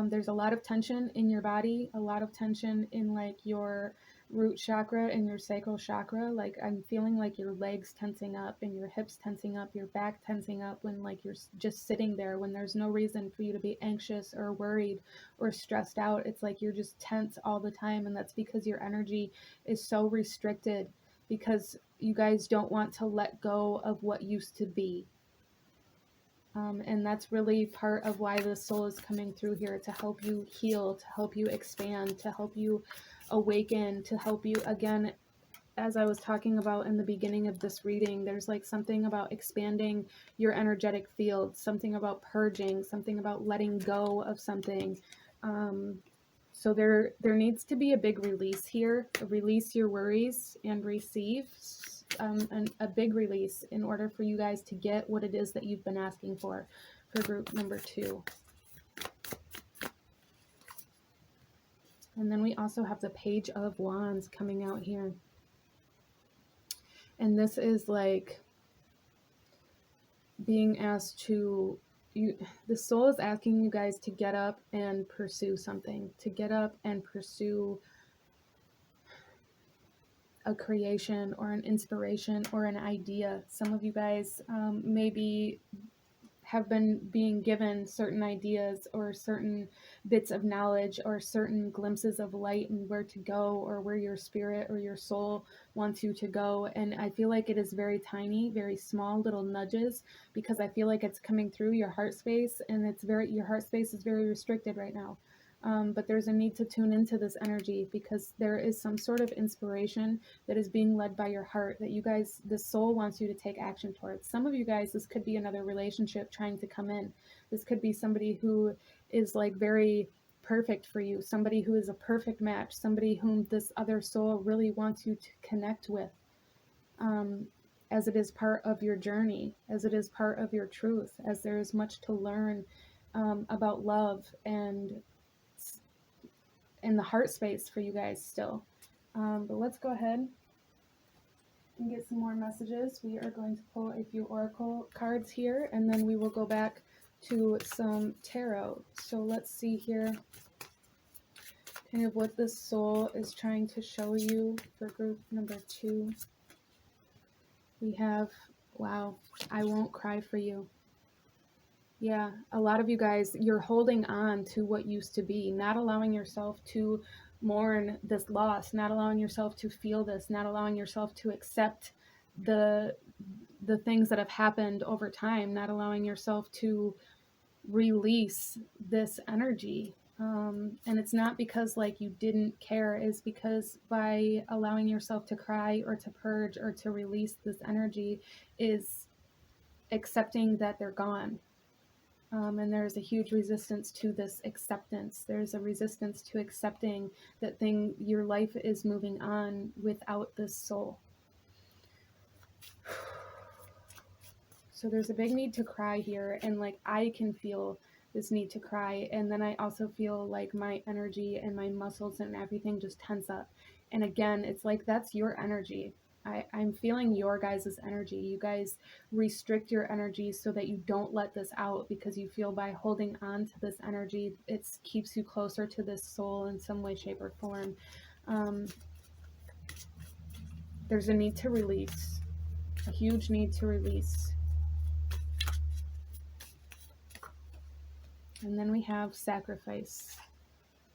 There's a lot of tension in your body, a lot of tension in like your root chakra and your sacral chakra. Like I'm feeling like your legs tensing up and your hips tensing up, your back tensing up when like you're just sitting there when there's no reason for you to be anxious or worried or stressed out. It's like you're just tense all the time, and that's because your energy is so restricted because you guys don't want to let go of what used to be. And that's really part of why the soul is coming through here, to help you heal, to help you expand, to help you awaken, to help you, again, as I was talking about in the beginning of this reading, there's like something about expanding your energetic field, something about purging, something about letting go of something. So there needs to be a big release here. Release your worries and receive a big release in order for you guys to get what it is that you've been asking for group number 2. And then we also have the Page of Wands coming out here. And this is like being asked to, the soul is asking you guys to get up and pursue something, to get up and pursue a creation or an inspiration or an idea. Some of you guys maybe have been being given certain ideas or certain bits of knowledge or certain glimpses of light and where to go, or where your spirit or your soul wants you to go. And I feel like it is very tiny, very small little nudges, because I feel like it's coming through your heart space, and your heart space is very restricted right now. But there's a need to tune into this energy, because there is some sort of inspiration that is being led by your heart that you guys, the soul wants you to take action towards. Some of you guys, this could be another relationship trying to come in. This could be somebody who is like very perfect for you, somebody who is a perfect match, somebody whom this other soul really wants you to connect with, as it is part of your journey, as it is part of your truth, as there is much to learn about love and in the heart space for you guys still. But let's go ahead and get some more messages. We are going to pull a few oracle cards here, and then we will go back to some tarot. So let's see here kind of what this soul is trying to show you for group number 2. We have, wow, I won't cry for you. Yeah, a lot of you guys, you're holding on to what used to be, not allowing yourself to mourn this loss, not allowing yourself to feel this, not allowing yourself to accept the things that have happened over time, not allowing yourself to release this energy. And it's not because like you didn't care, it's because by allowing yourself to cry or to purge or to release this energy is accepting that they're gone. And there's a huge resistance to this acceptance. There's a resistance to accepting that your life is moving on without this soul. So there's a big need to cry here, and like I can feel this need to cry, and then I also feel like my energy and my muscles and everything just tense up. And again, it's like that's your energy. I'm feeling your guys' energy. You guys restrict your energy so that you don't let this out, because you feel by holding on to this energy, it keeps you closer to this soul in some way, shape, or form. There's a need to release, a huge need to release. And then we have sacrifice.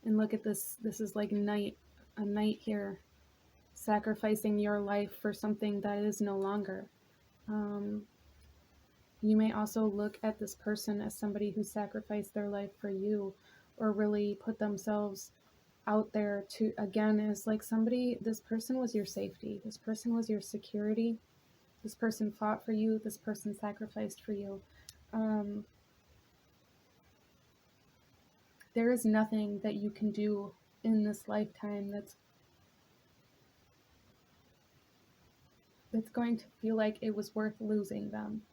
And look at this. This is like a knight here, sacrificing your life for something that is no longer. You may also look at this person as somebody who sacrificed their life for you, or really put themselves out there to, again, is like somebody, this person was your safety. This person was your security. This person fought for you. This person sacrificed for you. There is nothing that you can do in this lifetime that's going to feel like it was worth losing them.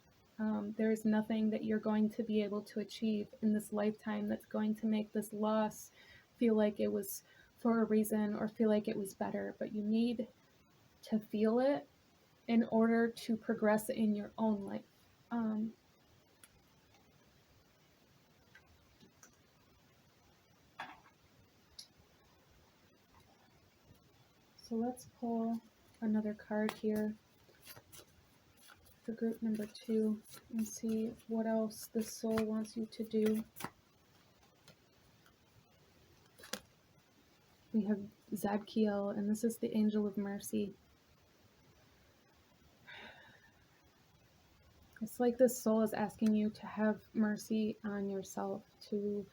There is nothing that you're going to be able to achieve in this lifetime that's going to make this loss feel like it was for a reason or feel like it was better. But you need to feel it in order to progress in your own life. So let's pull another card here for group number 2 and see what else this soul wants you to do. We have Zadkiel, and this is the Angel of Mercy. It's like this soul is asking you to have mercy on yourself, to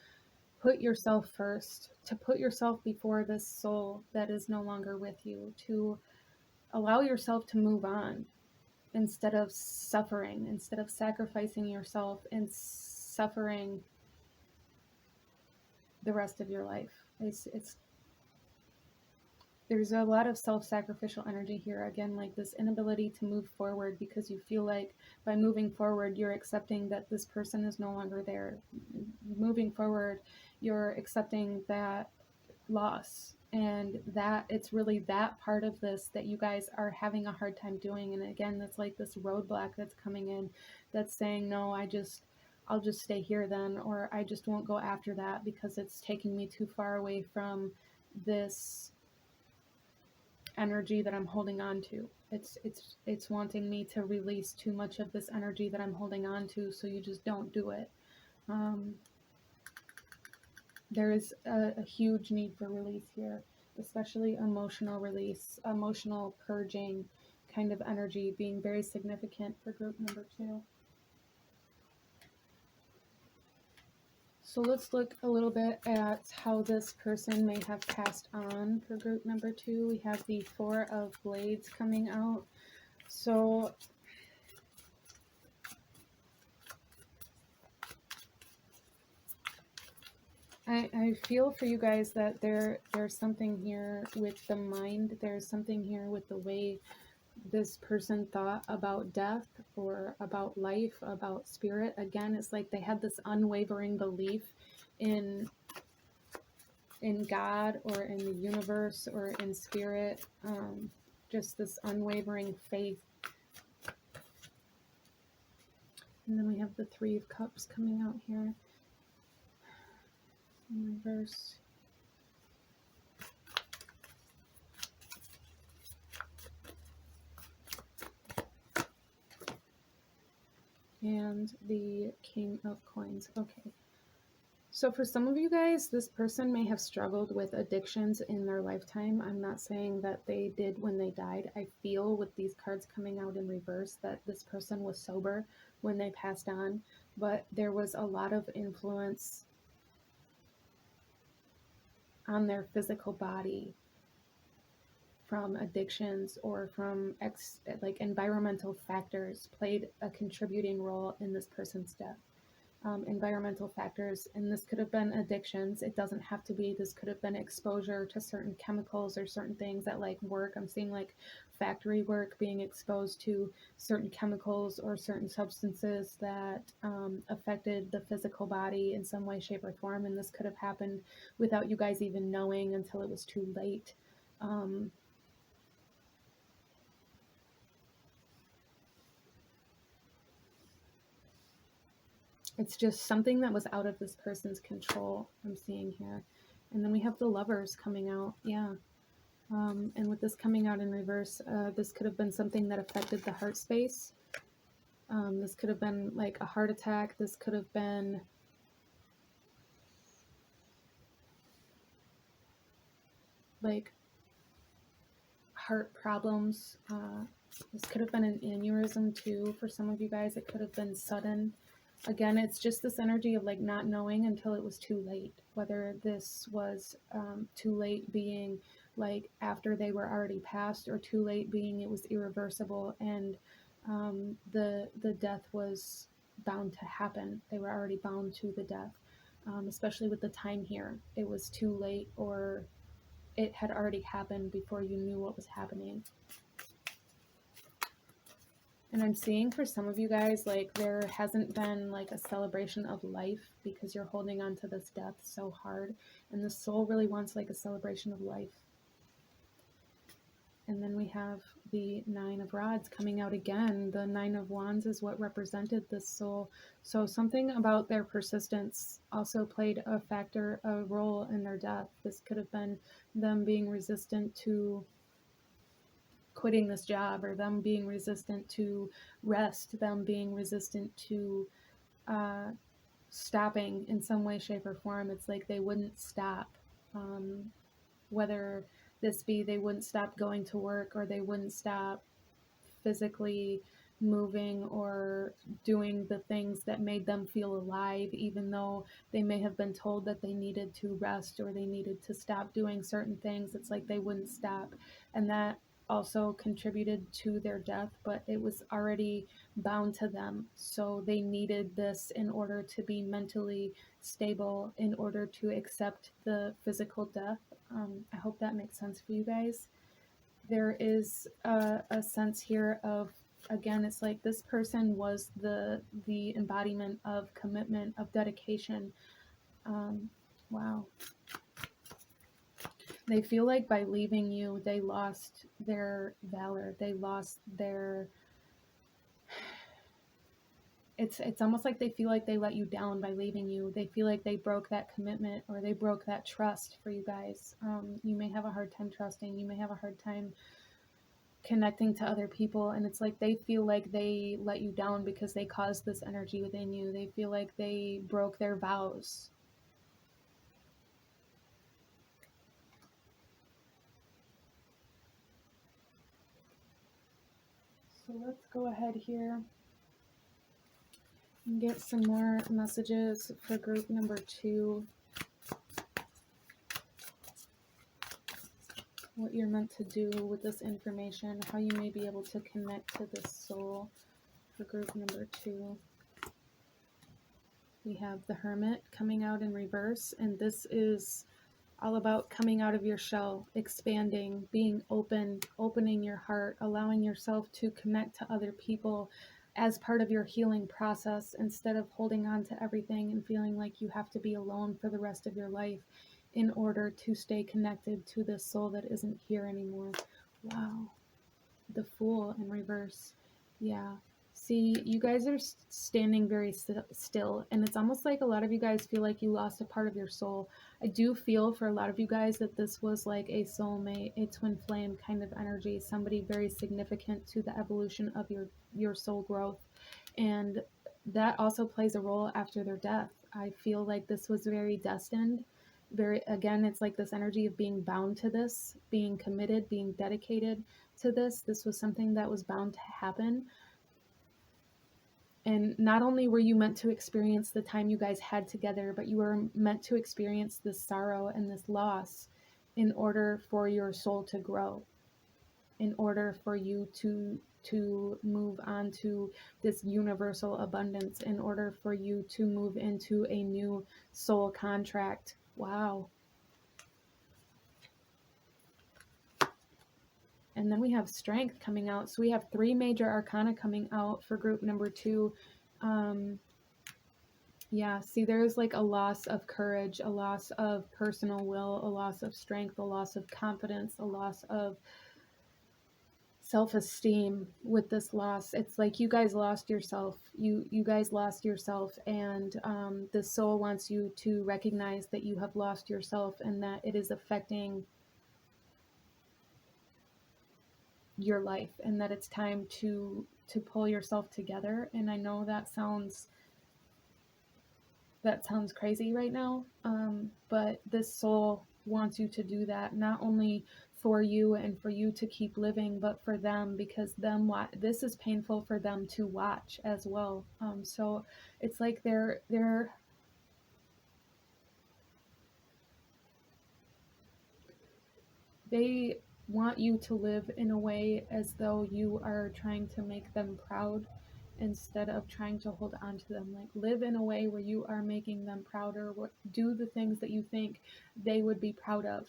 put yourself first, to put yourself before this soul that is no longer with you, to allow yourself to move on instead of suffering, instead of sacrificing yourself and suffering the rest of your life. There's a lot of self-sacrificial energy here. Again, like this inability to move forward because you feel like by moving forward, you're accepting that this person is no longer there. Moving forward, you're accepting that loss, and that it's really that part of this that you guys are having a hard time doing. And again, that's like this roadblock that's coming in that's saying, no, I'll just stay here then, or I just won't go after that because it's taking me too far away from this energy that I'm holding on to. It's wanting me to release too much of this energy that I'm holding on to, so you just don't do it. There is a huge need for release here, especially emotional release, emotional purging kind of energy being very significant for group number 2. So let's look a little bit at how this person may have passed on for group number 2. We have the 4 of Blades coming out. So I feel for you guys that there's something here with the mind. There's something here with the way this person thought about death or about life, about spirit. Again, it's like they had this unwavering belief in God or in the universe or in spirit, just this unwavering faith. And then we have the 3 of Cups coming out here in reverse. And the King of Coins. Okay. So for some of you guys, this person may have struggled with addictions in their lifetime. I'm not saying that they did when they died. I feel with these cards coming out in reverse that this person was sober when they passed on, but there was a lot of influence on their physical body from addictions or from environmental factors played a contributing role in this person's death. Environmental factors, and this could have been addictions. It doesn't have to be. This could have been exposure to certain chemicals or certain things that like work. I'm seeing like factory work, being exposed to certain chemicals or certain substances that affected the physical body in some way, shape, or form. And this could have happened without you guys even knowing until it was too late. It's just something that was out of this person's control, I'm seeing here. And then we have the Lovers coming out. Yeah. And with this coming out in reverse, this could have been something that affected the heart space. This could have been like a heart attack. This could have been like heart problems. This could have been an aneurysm too for some of you guys. It could have been sudden. Again, it's just this energy of like not knowing until it was too late, whether this was too late being like after they were already passed, or too late being it was irreversible, and the death was bound to happen. They were already bound to the death, especially with the time here. It was too late, or it had already happened before you knew what was happening. And I'm seeing for some of you guys, like there hasn't been like a celebration of life because you're holding on to this death so hard. And the soul really wants like a celebration of life. And then we have the Nine of Rods coming out again. The Nine of Wands is what represented this soul. So something about their persistence also played a role in their death. This could have been them being resistant to quitting this job, or them being resistant to rest, them being resistant to stopping in some way, shape, or form. It's like they wouldn't stop. Whether this be they wouldn't stop going to work, or they wouldn't stop physically moving or doing the things that made them feel alive, even though they may have been told that they needed to rest or they needed to stop doing certain things. It's like they wouldn't stop. And that also contributed to their death, but it was already bound to them. So they needed this in order to be mentally stable, in order to accept the physical death. I hope that makes sense for you guys. There is a sense here of, again, it's like this person was the embodiment of commitment, of dedication. Wow. They feel like by leaving you, they lost their valor. They lost their, it's almost like they feel like they let you down by leaving you. They feel like they broke that commitment, or they broke that trust for you guys. You may have a hard time trusting. You may have a hard time connecting to other people, and it's like they feel like they let you down because they caused this energy within you. They feel like they broke their vows. So let's go ahead here and get some more messages for group number 2. What you're meant to do with this information, how you may be able to connect to this soul for group number 2. We have the Hermit coming out in reverse, and this is all about coming out of your shell, expanding, being open, opening your heart, allowing yourself to connect to other people as part of your healing process, instead of holding on to everything and feeling like you have to be alone for the rest of your life in order to stay connected to this soul that isn't here anymore. Wow. The Fool in reverse. Yeah. See, you guys are standing very still, and it's almost like a lot of you guys feel like you lost a part of your soul. I do feel for a lot of you guys that this was like a soulmate, a twin flame kind of energy, somebody very significant to the evolution of your soul growth. And that also plays a role after their death. I feel like this was very destined. Very, again, it's like this energy of being bound to this, being committed, being dedicated to this. This was something that was bound to happen. And not only were you meant to experience the time you guys had together, but you were meant to experience this sorrow and this loss in order for your soul to grow, in order for you to move on to this universal abundance, in order for you to move into a new soul contract. Wow. And then we have Strength coming out. So we have 3 major arcana coming out for group number 2. Yeah, see, there's like a loss of courage, a loss of personal will, a loss of strength, a loss of confidence, a loss of self-esteem with this loss. It's like you guys lost yourself. You guys lost yourself, and the soul wants you to recognize that you have lost yourself and that it is affecting your life, and that it's time to pull yourself together. And I know that sounds crazy right now, but this soul wants you to do that, not only for you and for you to keep living, but for them, because this is painful for them to watch as well. So it's like they want you to live in a way as though you are trying to make them proud instead of trying to hold on to them. Like, live in a way where you are making them prouder. Do the things that you think they would be proud of.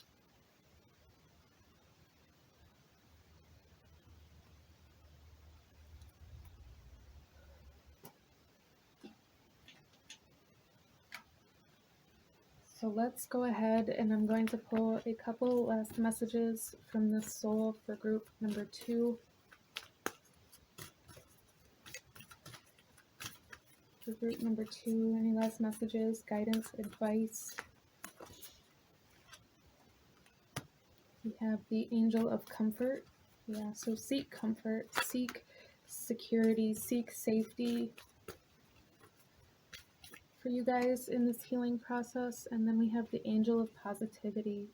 So let's go ahead, and I'm going to pull a couple last messages from this soul for group number 2. For group number 2, any last messages, guidance, advice? We have the Angel of Comfort. Yeah, so seek comfort, seek security, seek safety for you guys in this healing process. And then we have the Angel of Positivity.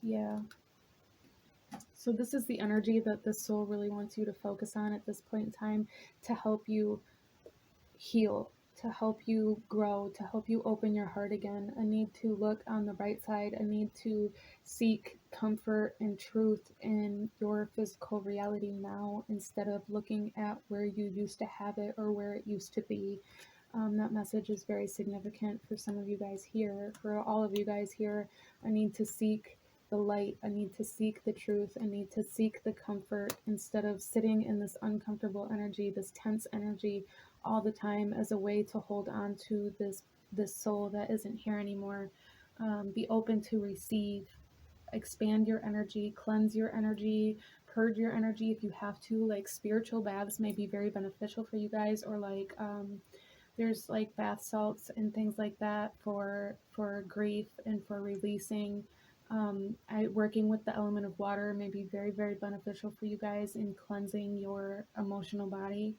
Yeah. So this is the energy that the soul really wants you to focus on at this point in time to help you heal, to help you grow, to help you open your heart again. A need to look on the bright side, a need to seek comfort and truth in your physical reality now instead of looking at where you used to have it or where it used to be. That message is very significant for some of you guys here. For all of you guys here, I need to seek the light. I need to seek the truth. I need to seek the comfort instead of sitting in this uncomfortable energy, this tense energy all the time as a way to hold on to this soul that isn't here anymore. Be open to receive. Expand your energy, cleanse your energy, purge your energy if you have to. Like, spiritual baths may be very beneficial for you guys, or like there's like bath salts and things like that for grief and for releasing. Working with the element of water may be very, very beneficial for you guys in cleansing your emotional body.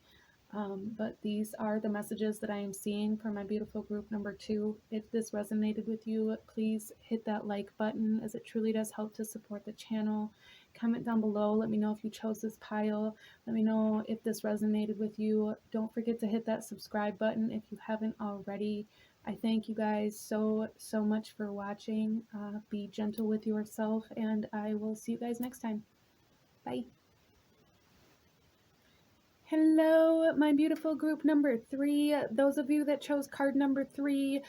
But these are the messages that I am seeing for my beautiful group number 2. If this resonated with you, please hit that like button, as it truly does help to support the channel. Comment down below. Let me know if you chose this pile. Let me know if this resonated with you. Don't forget to hit that subscribe button if you haven't already. I thank you guys so much for watching. Be gentle with yourself, and I will see you guys next time. Bye. Hello, my beautiful group number 3. Those of you that chose card number 3,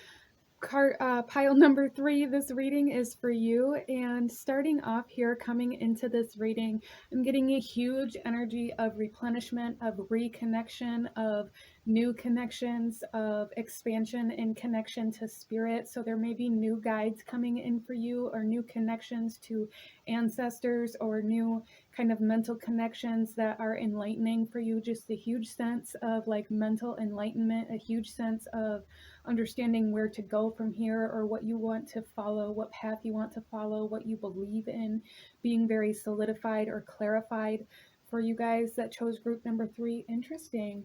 pile number 3, this reading is for you. And starting off here, coming into this reading, I'm getting a huge energy of replenishment, of reconnection, of new connections, of expansion and connection to spirit. So there may be new guides coming in for you, or new connections to ancestors, or new kind of mental connections that are enlightening for you. Just a huge sense of like mental enlightenment, a huge sense of understanding where to go from here, or what you want to follow, what path you want to follow, what you believe in, being very solidified or clarified for you guys that chose group number 3. Interesting.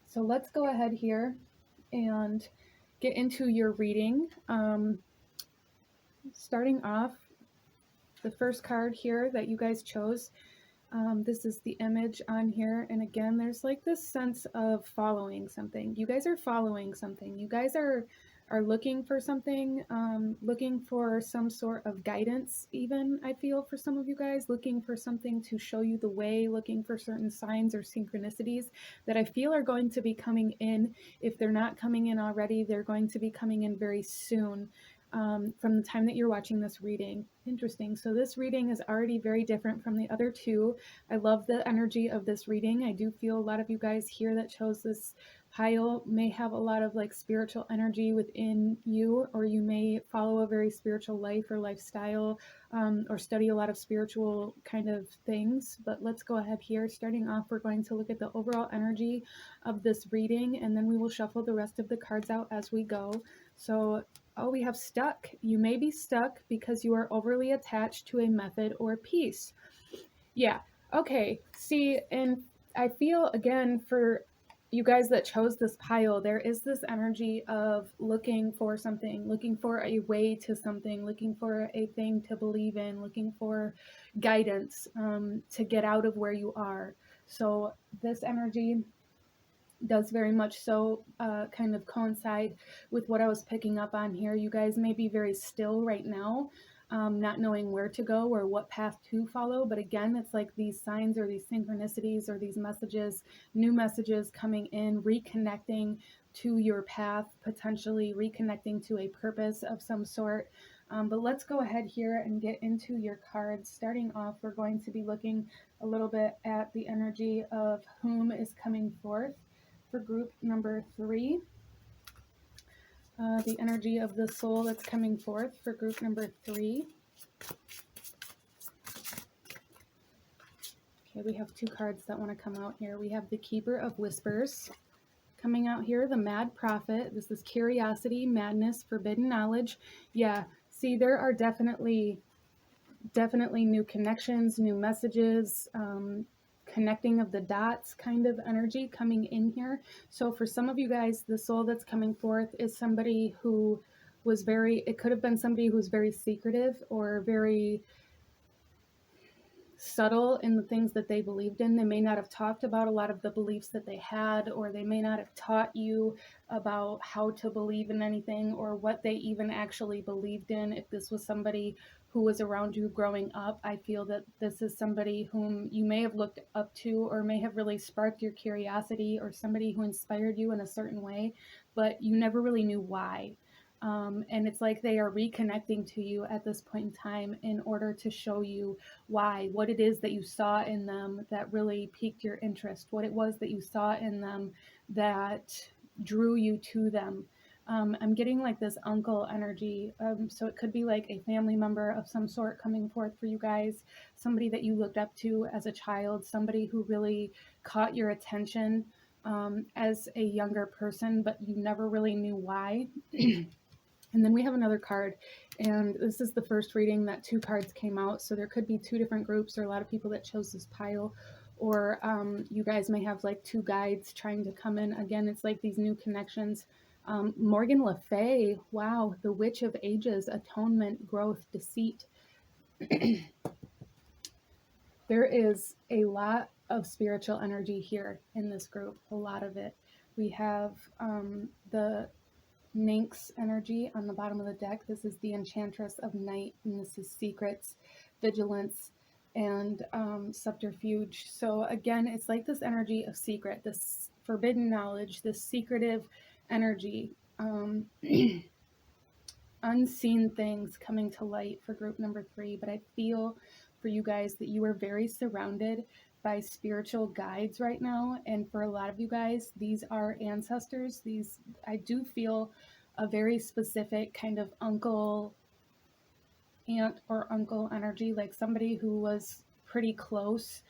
So let's go ahead here and get into your reading. Starting off, the first card here that you guys chose, this is the image on here. And again, there's like this sense of following something. You guys are following something. You guys are looking for something, looking for some sort of guidance, even, I feel, for some of you guys, looking for something to show you the way, looking for certain signs or synchronicities that I feel are going to be coming in. If they're not coming in already, they're going to be coming in very soon. From the time that you're watching this reading. Interesting. So this reading is already very different from the other 2. I love the energy of this reading. I do feel a lot of you guys here that chose this pile may have a lot of like spiritual energy within you, or you may follow a very spiritual life or lifestyle, or study a lot of spiritual kind of things. But let's go ahead here. Starting off, we're going to look at the overall energy of this reading, and then we will shuffle the rest of the cards out as we go. So, oh, we have stuck. You may be stuck because you are overly attached to a method or piece. Yeah. Okay. See, and I feel again for you guys that chose this pile, there is this energy of looking for something, looking for a way to something, looking for a thing to believe in, looking for guidance to get out of where you are. So this energy does very much so kind of coincide with what I was picking up on here. You guys may be very still right now, not knowing where to go or what path to follow. But again, it's like these signs or these synchronicities or these messages, new messages coming in, reconnecting to your path, potentially reconnecting to a purpose of some sort. But let's go ahead here and get into your cards. Starting off, we're going to be looking a little bit at the energy of whom is coming forth for group number 3. The energy of the soul that's coming forth for group number 3. Okay, we have 2 cards that want to come out here. We have the Keeper of Whispers coming out here, the Mad Prophet. This is curiosity, madness, forbidden knowledge. Yeah, see, there are definitely new connections, new messages, connecting of the dots kind of energy coming in here. So for some of you guys, the soul that's coming forth is somebody who was it could have been somebody who's very secretive or very subtle in the things that they believed in. They may not have talked about a lot of the beliefs that they had, or they may not have taught you about how to believe in anything or what they even actually believed in. If this was somebody who was around you growing up, I feel that this is somebody whom you may have looked up to or may have really sparked your curiosity, or somebody who inspired you in a certain way, but you never really knew why. And it's like they are reconnecting to you at this point in time in order to show you why, what it is that you saw in them that really piqued your interest, what it was that you saw in them that drew you to them. I'm getting like this uncle energy. So it could be like a family member of some sort coming forth for you guys, somebody that you looked up to as a child, somebody who really caught your attention as a younger person, but you never really knew why. And then we have another card, and this is the first reading that 2 cards came out. So there could be 2 different groups or a lot of people that chose this pile, or you guys may have like 2 guides trying to come in. Again, it's like these new connections. Morgan Le Fay, wow, the Witch of Ages, atonement, growth, deceit. There is a lot of spiritual energy here in this group, a lot of it. We have the Minx energy on the bottom of the deck. This is the Enchantress of Night, and this is secrets, vigilance, and subterfuge. So again, it's like this energy of secret, this forbidden knowledge, this secretive energy, unseen things coming to light for group number 3. But I feel for you guys that you are very surrounded by spiritual guides right now, and for a lot of you guys, these are ancestors. I do feel a very specific kind of uncle, aunt, or uncle energy, like somebody who was pretty close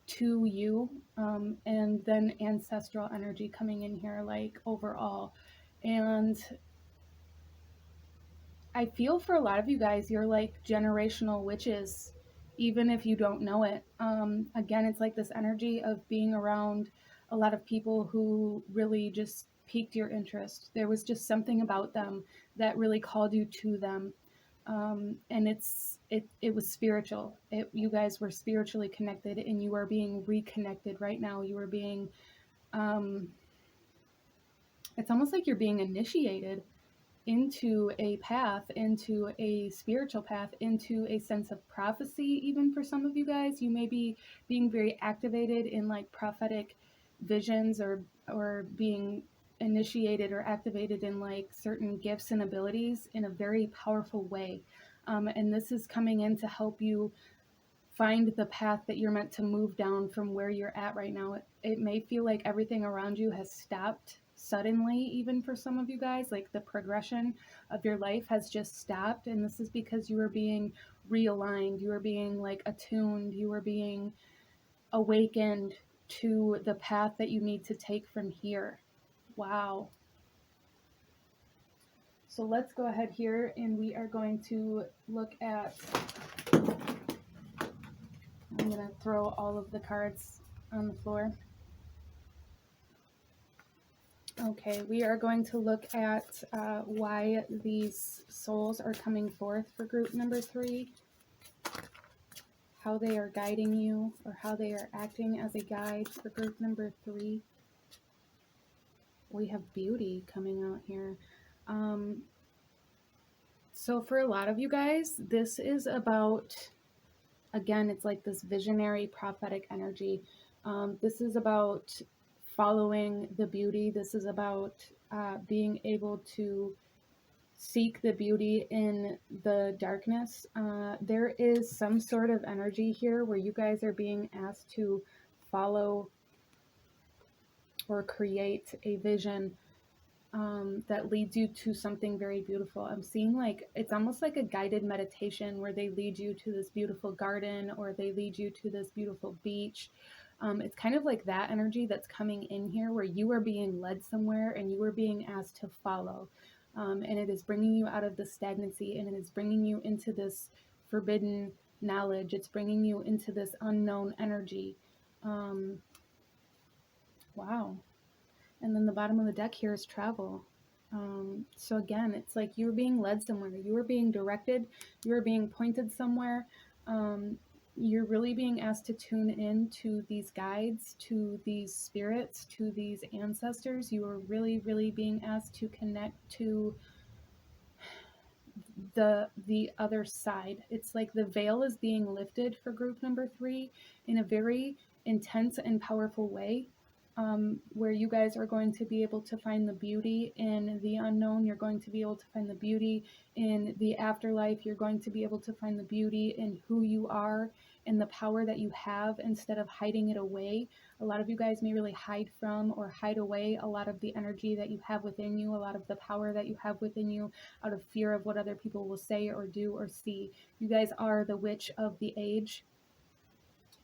to you, and then ancestral energy coming in here, like overall. And I feel for a lot of you guys, you're like generational witches, even if you don't know it. Again, it's like this energy of being around a lot of people who really just piqued your interest. There was just something about them that really called you to them. And it was spiritual. You guys were spiritually connected, and you are being reconnected right now. You are being, it's almost like you're being initiated into a path, into a spiritual path, into a sense of prophecy. Even for some of you guys, you may be being very activated in like prophetic visions, or being initiated or activated in like certain gifts and abilities in a very powerful way. And this is coming in to help you find the path that you're meant to move down from where you're at right now. It may feel like everything around you has stopped suddenly, even for some of you guys, like the progression of your life has just stopped. And this is because you are being realigned, you are being like attuned, you are being awakened to the path that you need to take from here. Wow. So let's go ahead here, and we are going to look at, I'm going to throw all of the cards on the floor. Okay, we are going to look at why these souls are coming forth for group number 3, how they are guiding you, or how they are acting as a guide for group number 3. We have beauty coming out here. So for a lot of you guys, this is about, again, it's like this visionary prophetic energy. This is about following the beauty. This is about being able to seek the beauty in the darkness. There is some sort of energy here where you guys are being asked to follow or create a vision that leads you to something very beautiful. I'm seeing like it's almost like a guided meditation where they lead you to this beautiful garden or they lead you to this beautiful beach. It's kind of like that energy that's coming in here where you are being led somewhere and you are being asked to follow. And it is bringing you out of the stagnancy and it is bringing you into this forbidden knowledge. It's bringing you into this unknown energy. Wow. And then the bottom of the deck here is travel. So again, it's like you're being led somewhere, you are being directed, you are being pointed somewhere. You're really being asked to tune in to these guides, to these spirits, to these ancestors. You are really, really being asked to connect to the other side. It's like the veil is being lifted for group number 3 in a very intense and powerful way, where you guys are going to be able to find the beauty in the unknown. You're going to be able to find the beauty in the afterlife. You're going to be able to find the beauty in who you are and the power that you have instead of hiding it away. A lot of you guys may really hide from or hide away a lot of the energy that you have within you, a lot of the power that you have within you out of fear of what other people will say or do or see. You guys are the witch of the age.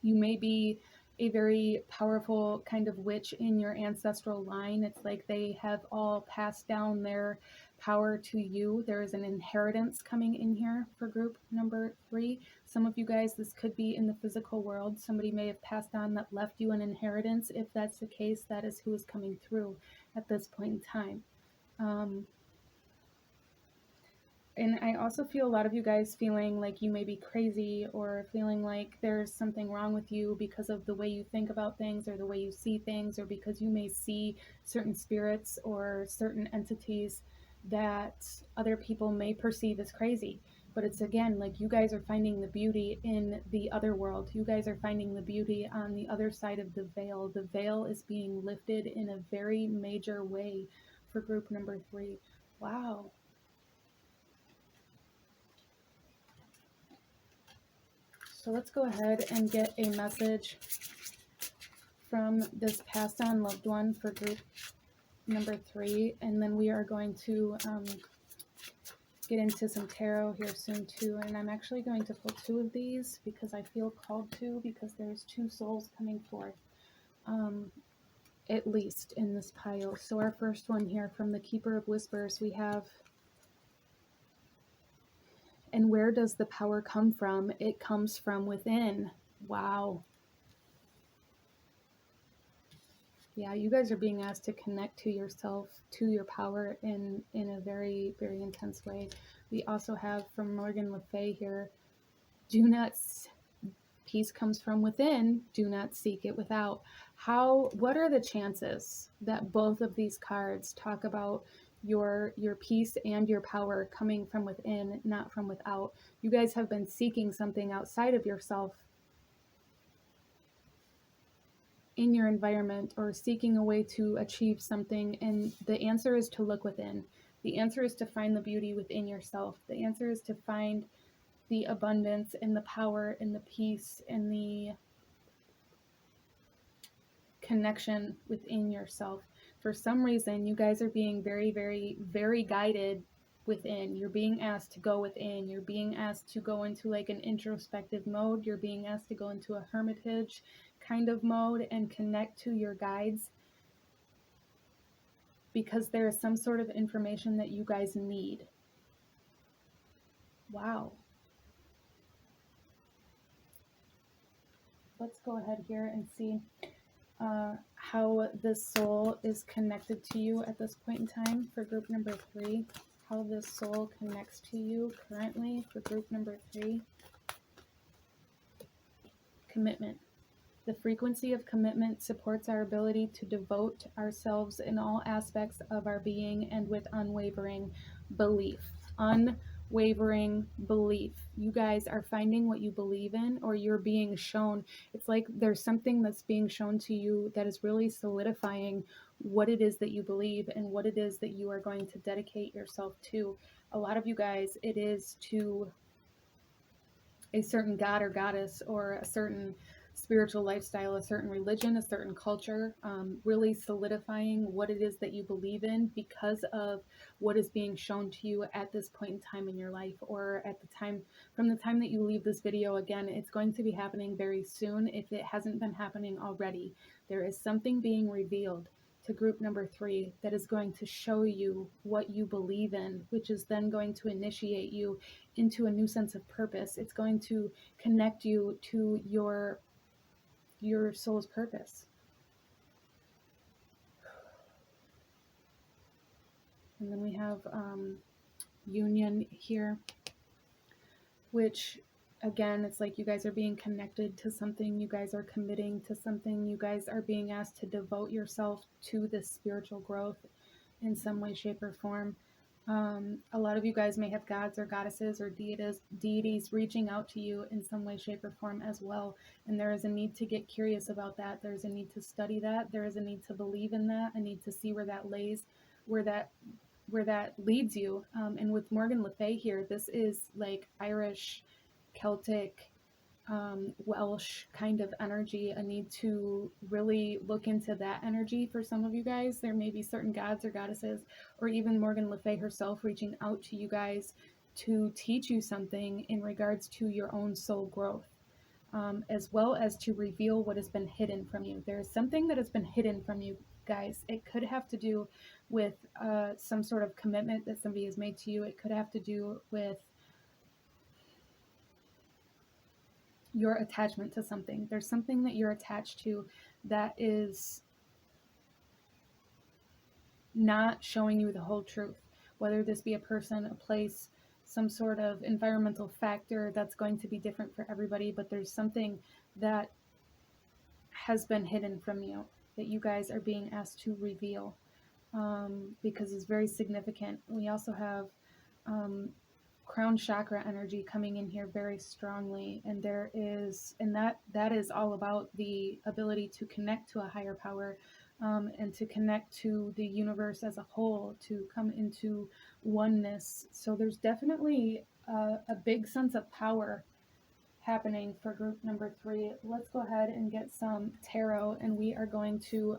You may be a very powerful kind of witch in your ancestral line. It's like they have all passed down their power to you. There is an inheritance coming in here for group number 3. Some of you guys, this could be in the physical world. Somebody may have passed on that left you an inheritance. If that's the case, that is who is coming through at this point in time. And I also feel a lot of you guys feeling like you may be crazy or feeling like there's something wrong with you because of the way you think about things or the way you see things, or because you may see certain spirits or certain entities that other people may perceive as crazy. But it's again like you guys are finding the beauty in the other world. You guys are finding the beauty on the other side of the veil. The veil is being lifted in a very major way for group number 3. Wow. So let's go ahead and get a message from this passed on loved one for group number 3. And then we are going to get into some tarot here soon too. And I'm actually going to pull 2 of these because I feel called to, because there's 2 souls coming forth, at least in this pile. So our first one here from the Keeper of Whispers, we have, and where does the power come from? It comes from within. Wow. Yeah, you guys are being asked to connect to yourself, to your power in a very, very intense way. We also have from Morgan Le Fay here, peace comes from within, do not seek it without. What are the chances that both of these cards talk about your peace and your power coming from within, not from without? You guys have been seeking something outside of yourself in your environment, or seeking a way to achieve something, and the answer is to look within. The answer is to find the beauty within yourself. The answer is to find the abundance and the power and the peace and the connection within yourself. For some reason, you guys are being very, very, very guided within. You're being asked to go within. You're being asked to go into like an introspective mode. You're being asked to go into a hermitage kind of mode and connect to your guides, because there is some sort of information that you guys need. Wow. Let's go ahead here and see. how this soul is connected to you at this point in time for group number 3. How this soul connects to you currently for group number 3. Commitment. The frequency of commitment supports our ability to devote ourselves in all aspects of our being and with unwavering belief. Unwavering belief. You guys are finding what you believe in, or you're being shown. It's like there's something that's being shown to you that is really solidifying what it is that you believe and what it is that you are going to dedicate yourself to. A lot of you guys, it is to a certain god or goddess, or a certain spiritual lifestyle, a certain religion, a certain culture, really solidifying what it is that you believe in because of what is being shown to you at this point in time in your life, or at the time, from the time that you leave this video. Again, it's going to be happening very soon if it hasn't been happening already. There is something being revealed to group number 3 that is going to show you what you believe in, which is then going to initiate you into a new sense of purpose. It's going to connect you to your soul's purpose. And then we have union here, which again, it's like you guys are being connected to something, you guys are committing to something, you guys are being asked to devote yourself to this spiritual growth in some way, shape, or form. A lot of you guys may have gods or goddesses or deities reaching out to you in some way, shape, or form as well. And there is a need to get curious about that. There's a need to study that. There is a need to believe in that. A need to see where that lays, where that leads you. And with Morgan Le Fay here, this is like Irish, Celtic, Welsh kind of energy. A need to really look into that energy for some of you guys. There may be certain gods or goddesses, or even Morgan Le Fay herself reaching out to you guys to teach you something in regards to your own soul growth, as well as to reveal what has been hidden from you. There is something that has been hidden from you guys. It could have to do with some sort of commitment that somebody has made to you. It could have to do with your attachment to something. There's something that you're attached to that is not showing you the whole truth, whether this be a person, a place, some sort of environmental factor that's going to be different for everybody, but there's something that has been hidden from you that you guys are being asked to reveal, because it's very significant. We also have crown chakra energy coming in here very strongly, and that is all about the ability to connect to a higher power, and to connect to the universe as a whole, to come into oneness. So there's definitely a big sense of power happening for group number 3. Let's go ahead and get some tarot, and we are going to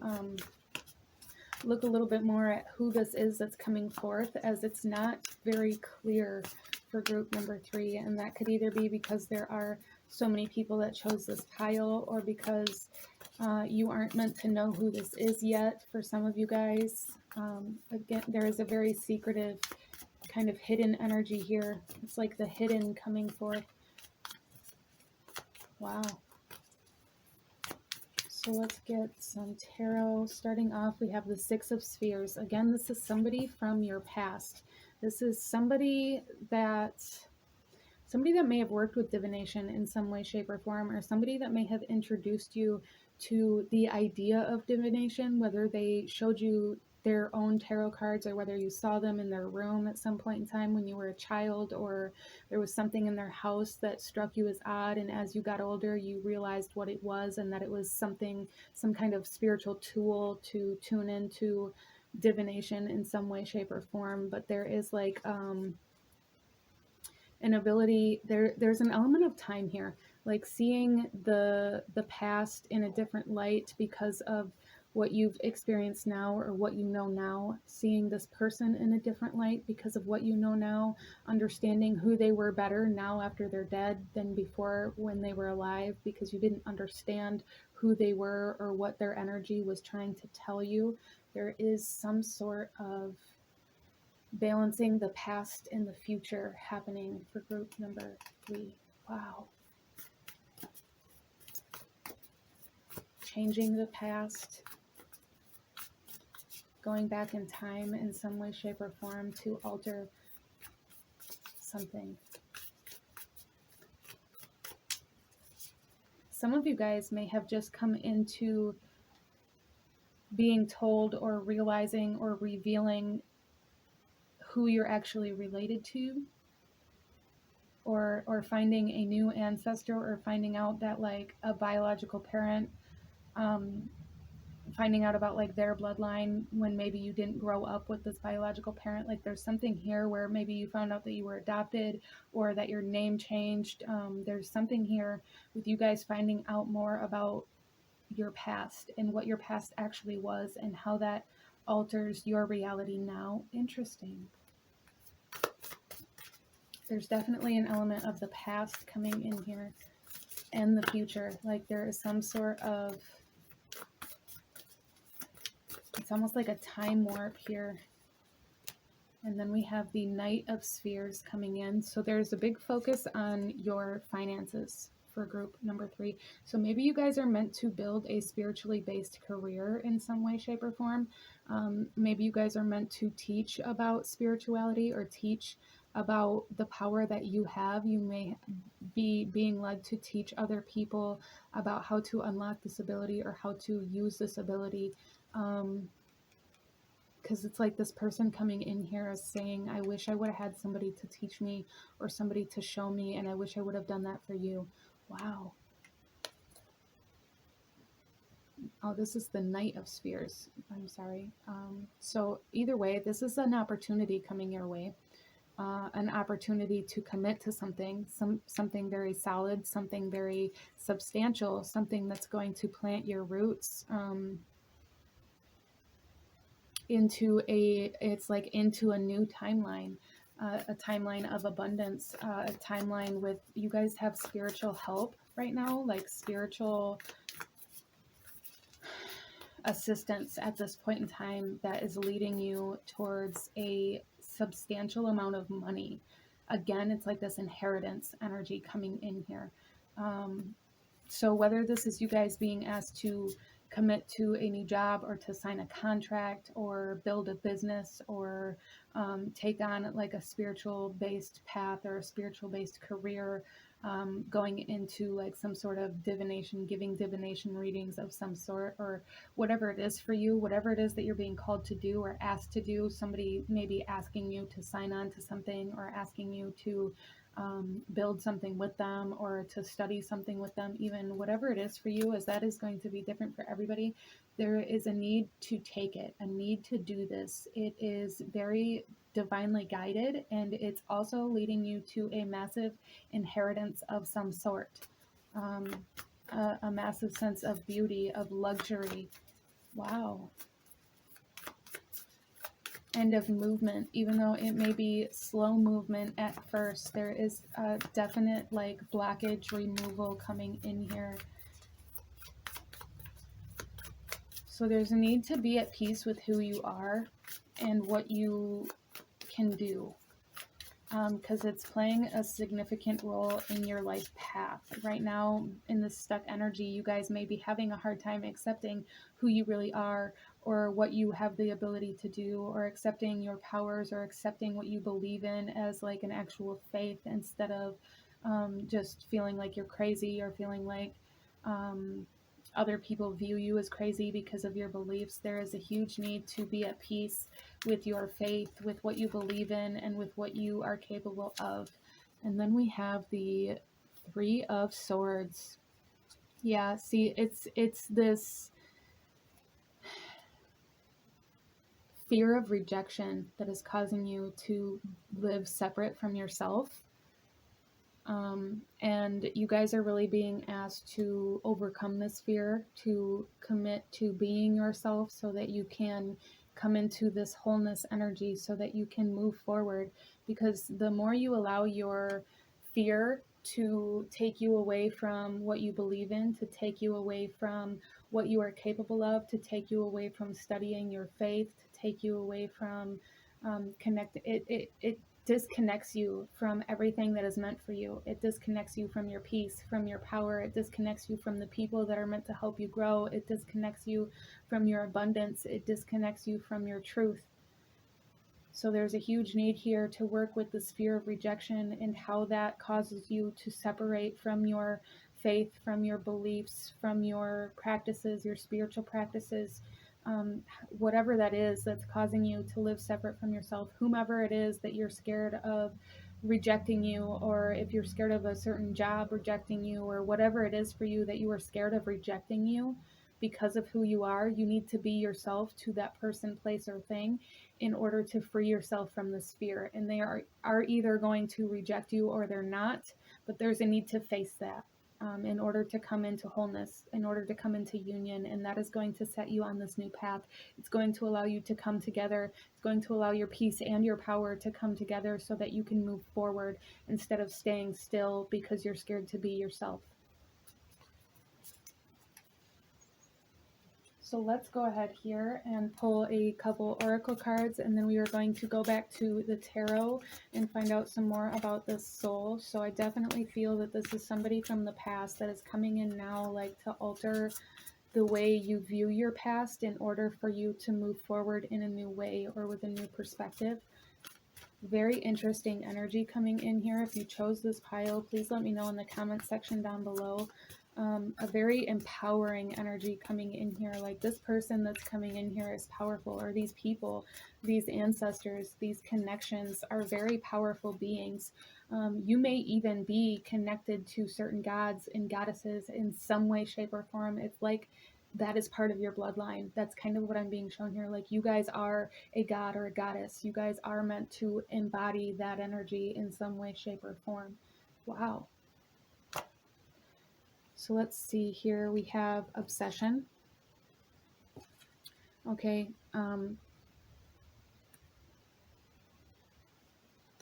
look a little bit more at who this is that's coming forth, as it's not very clear for group number 3. And that could either be because there are so many people that chose this pile, or because you aren't meant to know who this is yet for some of you guys. Again, there is a very secretive kind of hidden energy here. It's like the hidden coming forth. Wow. So let's get some tarot. Starting off, we have the Six of Spheres. Again, this is somebody from your past. This is somebody that may have worked with divination in some way, shape, or form, or somebody that may have introduced you to the idea of divination, whether they showed you their own tarot cards, or whether you saw them in their room at some point in time when you were a child, or there was something in their house that struck you as odd, and as you got older you realized what it was, and that it was some kind of spiritual tool to tune into divination in some way, shape, or form. But there is like an ability, there's an element of time here, like seeing the past in a different light because of what you've experienced now, or what you know now, seeing this person in a different light because of what you know now, understanding who they were better now after they're dead than before when they were alive, because you didn't understand who they were or what their energy was trying to tell you. There is some sort of balancing the past and the future happening for group number 3. Wow. changing the past, going back in time in some way, shape, or form to alter something. Some of you guys may have just come into being told or realizing or revealing who you're actually related to, or finding a new ancestor, or finding out that like a biological parent, finding out about like their bloodline when maybe you didn't grow up with this biological parent. Like there's something here where maybe you found out that you were adopted or that your name changed. There's something here with you guys finding out more about your past and what your past actually was and how that alters your reality now. Interesting. There's definitely an element of the past coming in here and the future. Like there is some sort of, it's almost like a time warp here. And then we have the Knight of Spheres coming in. So there's a big focus on your finances for group number 3. So maybe you guys are meant to build a spiritually based career in some way, shape, or form. Maybe you guys are meant to teach about spirituality or teach about the power that you have. You may be being led to teach other people about how to unlock this ability or how to use this ability. Because it's like this person coming in here is saying, I wish I would have had somebody to teach me or somebody to show me, and I wish I would have done that for you. Wow. Oh, this is the Knight of Spheres. I'm sorry. So either way, this is an opportunity coming your way. An opportunity to commit to something very solid, something very substantial, something that's going to plant your roots into a new timeline, a timeline of abundance, a timeline with, you guys have spiritual help right now, like spiritual assistance at this point in time that is leading you towards a substantial amount of money. Again, it's like this inheritance energy coming in here. So whether this is you guys being asked to commit to a new job or to sign a contract or build a business or take on like a spiritual based path or a spiritual based career, going into like some sort of divination, giving divination readings of some sort, or whatever it is for you, whatever it is that you're being called to do or asked to do. Somebody may be asking you to sign on to something or asking you to build something with them or to study something with them. Even whatever it is for you, as that is going to be different for everybody, there is a need to take it, a need to do this. It is very divinely guided, and it's also leading you to a massive inheritance of some sort, a massive sense of beauty, of luxury. Wow. And of movement. Even though it may be slow movement at first, there is a definite like blockage removal coming in here. So there's a need to be at peace with who you are and what you can do, because it's playing a significant role in your life path. Right now, in this stuck energy, you guys may be having a hard time accepting who you really are or what you have the ability to do, or accepting your powers, or accepting what you believe in as like an actual faith, instead of just feeling like you're crazy or feeling like other people view you as crazy because of your beliefs. There is a huge need to be at peace with your faith, with what you believe in, and with what you are capable of. And then we have the Three of Swords. Yeah, see, it's this fear of rejection that is causing you to live separate from yourself. And you guys are really being asked to overcome this fear, to commit to being yourself so that you can come into this wholeness energy, so that you can move forward. Because the more you allow your fear to take you away from what you believe in, to take you away from what you are capable of, to take you away from studying your faith, to take you away from disconnects you from everything that is meant for you. It disconnects you from your peace, from your power. It disconnects you from the people that are meant to help you grow. It disconnects you from your abundance. It disconnects you from your truth. So there's a huge need here to work with the sphere of rejection and how that causes you to separate from your faith, from your beliefs, from your practices, your spiritual practices, whatever that is that's causing you to live separate from yourself, whomever it is that you're scared of rejecting you, or if you're scared of a certain job rejecting you, or whatever it is for you that you are scared of rejecting you because of who you are, you need to be yourself to that person, place, or thing in order to free yourself from this fear. And they are either going to reject you or they're not, but there's a need to face that in order to come into wholeness, in order to come into union. And that is going to set you on this new path. It's going to allow you to come together. It's going to allow your peace and your power to come together so that you can move forward instead of staying still because you're scared to be yourself. So let's go ahead here and pull a couple oracle cards, and then we are going to go back to the tarot and find out some more about this soul. So I definitely feel that this is somebody from the past that is coming in now, like to alter the way you view your past in order for you to move forward in a new way or with a new perspective. Very interesting energy coming in here. If you chose this pile, please let me know in the comment section down below. A very empowering energy coming in here. Like this person that's coming in here is powerful, or these people, these ancestors, these connections are very powerful beings. You may even be connected to certain gods and goddesses in some way, shape, or form. It's like that is part of your bloodline. That's kind of what I'm being shown here. Like you guys are a god or a goddess. You guys are meant to embody that energy in some way, shape, or form. Wow. So let's see here. We have obsession. Okay.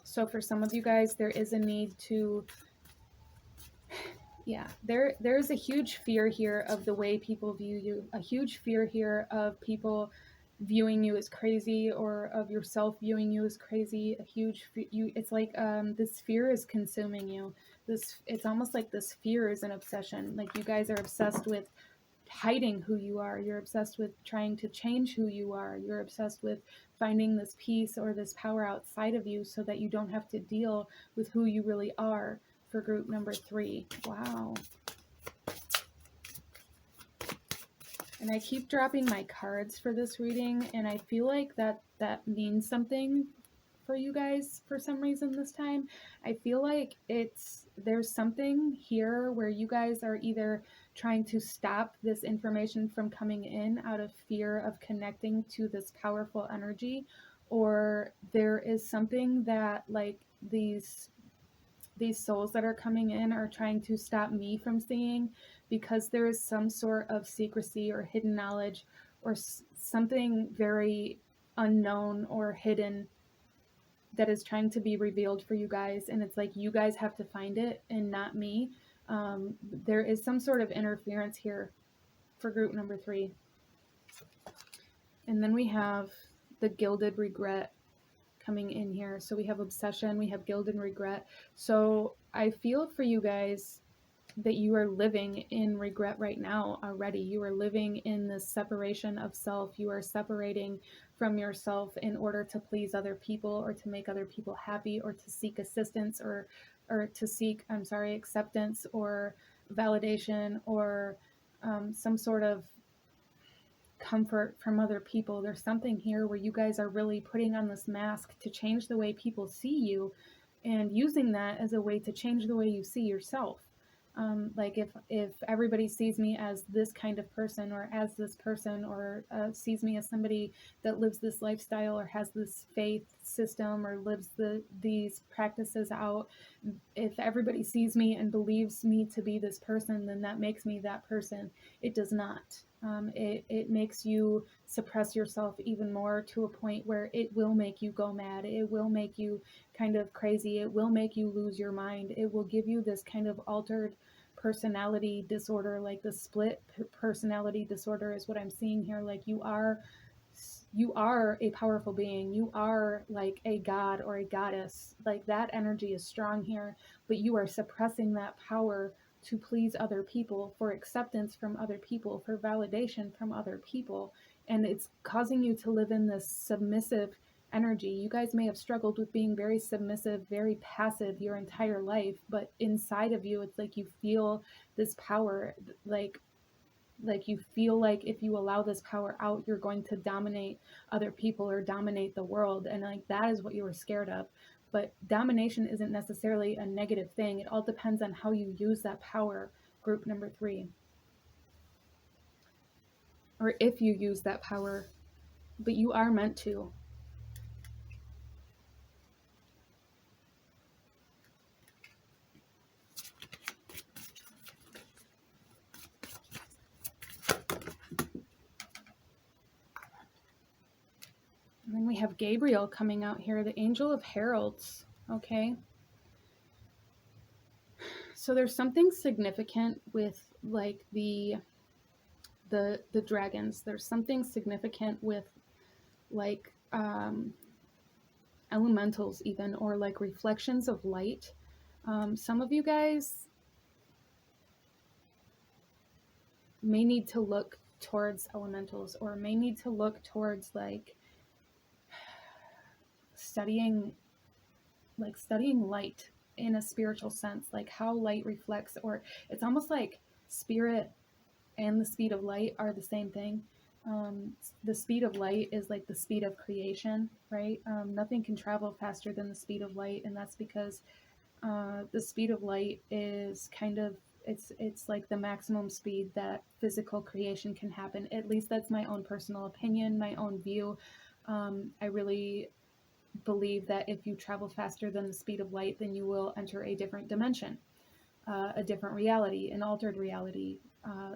So for some of you guys, there is a need to, there's a huge fear here of the way people view you. A huge fear here of people viewing you as crazy, or of yourself viewing you as crazy. A huge it's like this fear is consuming you. It's almost like this fear is an obsession. Like you guys are obsessed with hiding who you are. You're obsessed with trying to change who you are. You're obsessed with finding this peace or this power outside of you so that you don't have to deal with who you really are. For group number 3. Wow. And I keep dropping my cards for this reading, and I feel like that means something for you guys for some reason this time. I feel like there's something here where you guys are either trying to stop this information from coming in out of fear of connecting to this powerful energy, or there is something that like these souls that are coming in are trying to stop me from seeing, because there is some sort of secrecy or hidden knowledge or something very unknown or hidden that is trying to be revealed for you guys, and it's like you guys have to find it and not me. There is some sort of interference here for group number 3. And then we have the gilded regret coming in here. So we have obsession, we have guilt and regret. So I feel for you guys that you are living in regret right now already. You are living in this separation of self. You are separating from yourself in order to please other people, or to make other people happy, or to seek assistance, or to seek, acceptance or validation, or some sort of comfort from other people. There's something here where you guys are really putting on this mask to change the way people see you, and using that as a way to change the way you see yourself. Like if everybody sees me as this kind of person, or as this person, or sees me as somebody that lives this lifestyle, or has this faith system, or lives these practices out, if everybody sees me and believes me to be this person, then that makes me that person. It does not. It makes you suppress yourself even more, to a point where it will make you go mad. It will make you kind of crazy. It will make you lose your mind. It will give you this kind of altered personality disorder, like the split personality disorder is what I'm seeing here. Like you are you are a powerful being. You are like a god or a goddess. Like that energy is strong here, but you are suppressing that power to please other people, for acceptance from other people, for validation from other people. And it's causing you to live in this submissive energy. You guys may have struggled with being very submissive, very passive your entire life, but inside of you, it's like you feel this power, like you feel like if you allow this power out, you're going to dominate other people or dominate the world. And like that is what you were scared of. But domination isn't necessarily a negative thing. It all depends on how you use that power, group number 3. Or if you use that power, but you are meant to. And then we have Gabriel coming out here, the angel of heralds. Okay. So there's something significant with like the dragons. There's something significant with like elementals even, or like reflections of light. Some of you guys may need to look towards elementals, or may need to look towards like studying light in a spiritual sense, like how light reflects, or it's almost like spirit and the speed of light are the same thing. The speed of light is like the speed of creation, right? Nothing can travel faster than the speed of light, and that's because the speed of light is kind of, it's like the maximum speed that physical creation can happen. At least that's my own personal opinion, my own view. I really believe that if you travel faster than the speed of light, then you will enter a different dimension, a different reality, an altered reality,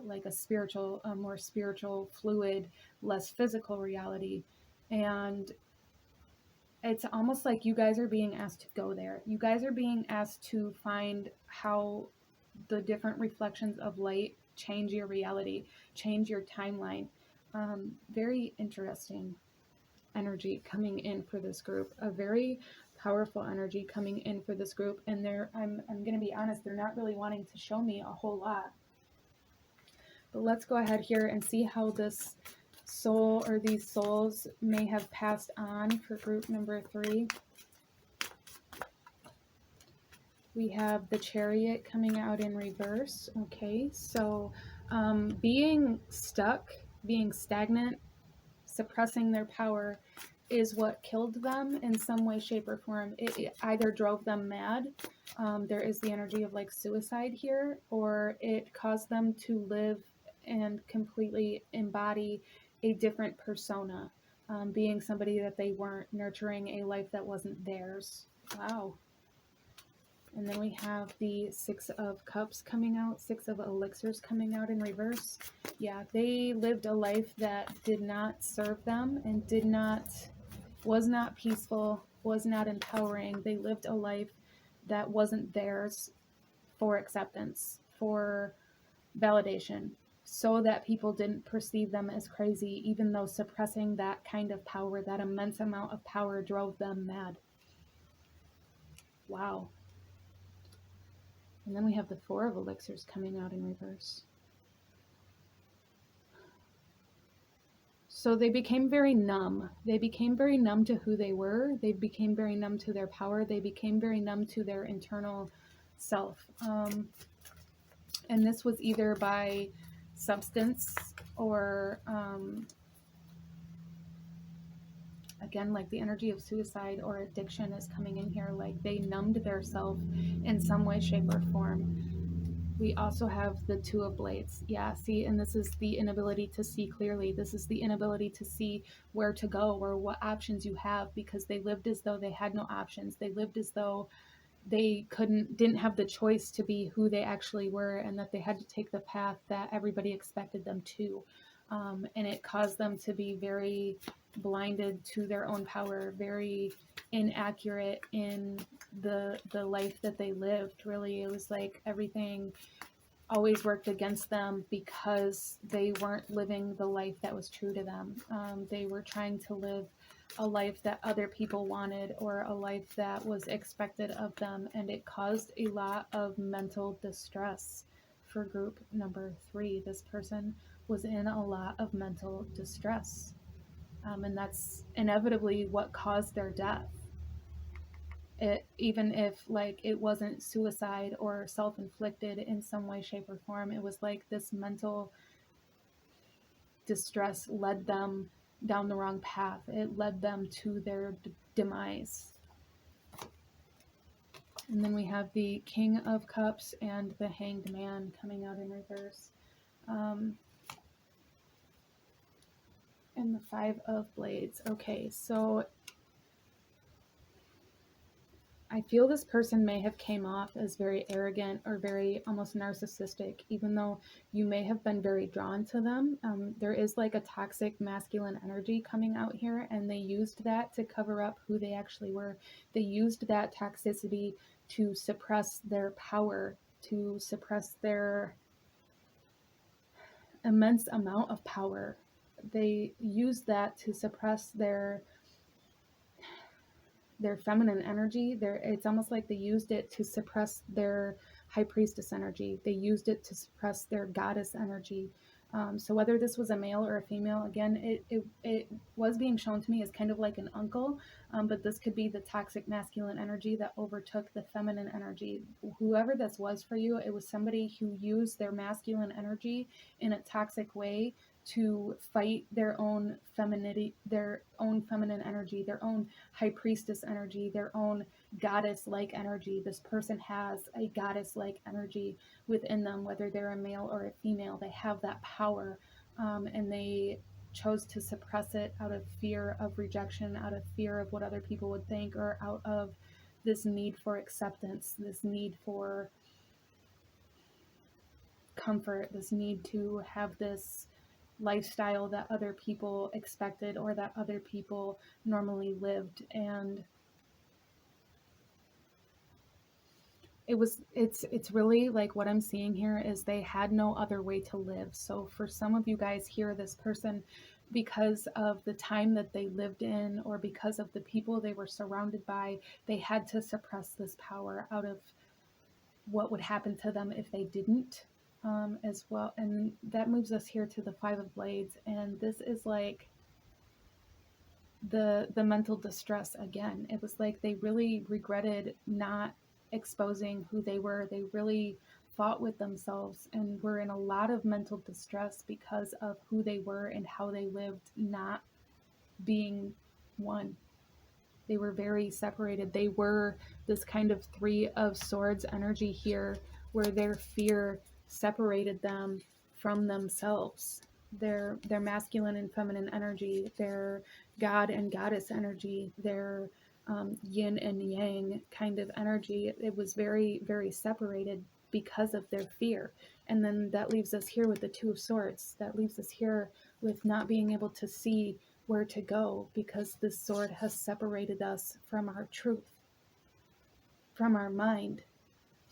like a more spiritual, fluid, less physical reality. And it's almost like you guys are being asked to go there. You guys are being asked to find how the different reflections of light change your reality, change your timeline. Very interesting energy coming in for this group, a very powerful energy coming in for this group. And I'm going to be honest, they're not really wanting to show me a whole lot. But let's go ahead here and see how this soul or these souls may have passed on for group number 3. We have the Chariot coming out in reverse. Okay, so being stuck, being stagnant, suppressing their power is what killed them in some way, shape, or form. It either drove them mad. There is the energy of like suicide here, or it caused them to live and completely embody a different persona, being somebody that they weren't, nurturing a life that wasn't theirs. Wow. And then we have the 6 of Cups coming out, 6 of Elixirs coming out in reverse. Yeah, they lived a life that did not serve them and was not peaceful, was not empowering. They lived a life that wasn't theirs, for acceptance, for validation, so that people didn't perceive them as crazy, even though suppressing that kind of power, that immense amount of power, drove them mad. Wow. And then we have the 4 of Elixirs coming out in reverse. So they became very numb. They became very numb to who they were. They became very numb to their power. They became very numb to their internal self. And this was either by substance or, again, like the energy of suicide or addiction is coming in here. Like they numbed their self in some way, shape, or form. We also have the 2 of Blades. Yeah, see, and this is the inability to see clearly. This is the inability to see where to go or what options you have, because they lived as though they had no options. They lived as though they didn't have the choice to be who they actually were, and that they had to take the path that everybody expected them to. And it caused them to be very blinded to their own power, very inaccurate in the life that they lived. Really, it was like everything always worked against them because they weren't living the life that was true to them. They were trying to live a life that other people wanted, or a life that was expected of them, and it caused a lot of mental distress for group number 3. This person was in a lot of mental distress, and that's inevitably what caused their death. Even if like it wasn't suicide or self-inflicted in some way, shape, or form, it was like this mental distress led them down the wrong path. It led them to their demise. And then we have the King of Cups and the Hanged Man coming out in reverse. And the Five of Blades. Okay, so I feel this person may have came off as very arrogant or very almost narcissistic, even though you may have been very drawn to them. There is like a toxic masculine energy coming out here, and they used that to cover up who they actually were. They used that toxicity to suppress their power, to suppress their immense amount of power. They used that to suppress their feminine energy. It's almost like they used it to suppress their high priestess energy. They used it to suppress their goddess energy. So whether this was a male or a female, again, it was being shown to me as kind of like an uncle, but this could be the toxic masculine energy that overtook the feminine energy. Whoever this was for you, it was somebody who used their masculine energy in a toxic way to fight their own femininity, their own feminine energy, their own high priestess energy, their own goddess-like energy. This person has a goddess-like energy within them, whether they're a male or a female. They have that power, and they chose to suppress it out of fear of rejection, out of fear of what other people would think, or out of this need for acceptance, this need for comfort, this need to have this lifestyle that other people expected or that other people normally lived. And it's really like what I'm seeing here is they had no other way to live. So for some of you guys here, this person, because of the time that they lived in or because of the people they were surrounded by, they had to suppress this power out of what would happen to them if they didn't, as well. And that moves us here to the Five of Blades, and this is like the mental distress again. It was like they really regretted not exposing who they were. They really fought with themselves and were in a lot of mental distress because of who they were and how they lived, not being one. They were very separated. They were this kind of Three of Swords energy here, where their fear separated them from themselves. Their masculine and feminine energy, their god and goddess energy, their yin and yang kind of energy. It was very, very separated because of their fear. And then that leaves us here with the Two of Swords. That leaves us here with not being able to see where to go, because this sword has separated us from our truth, from our mind,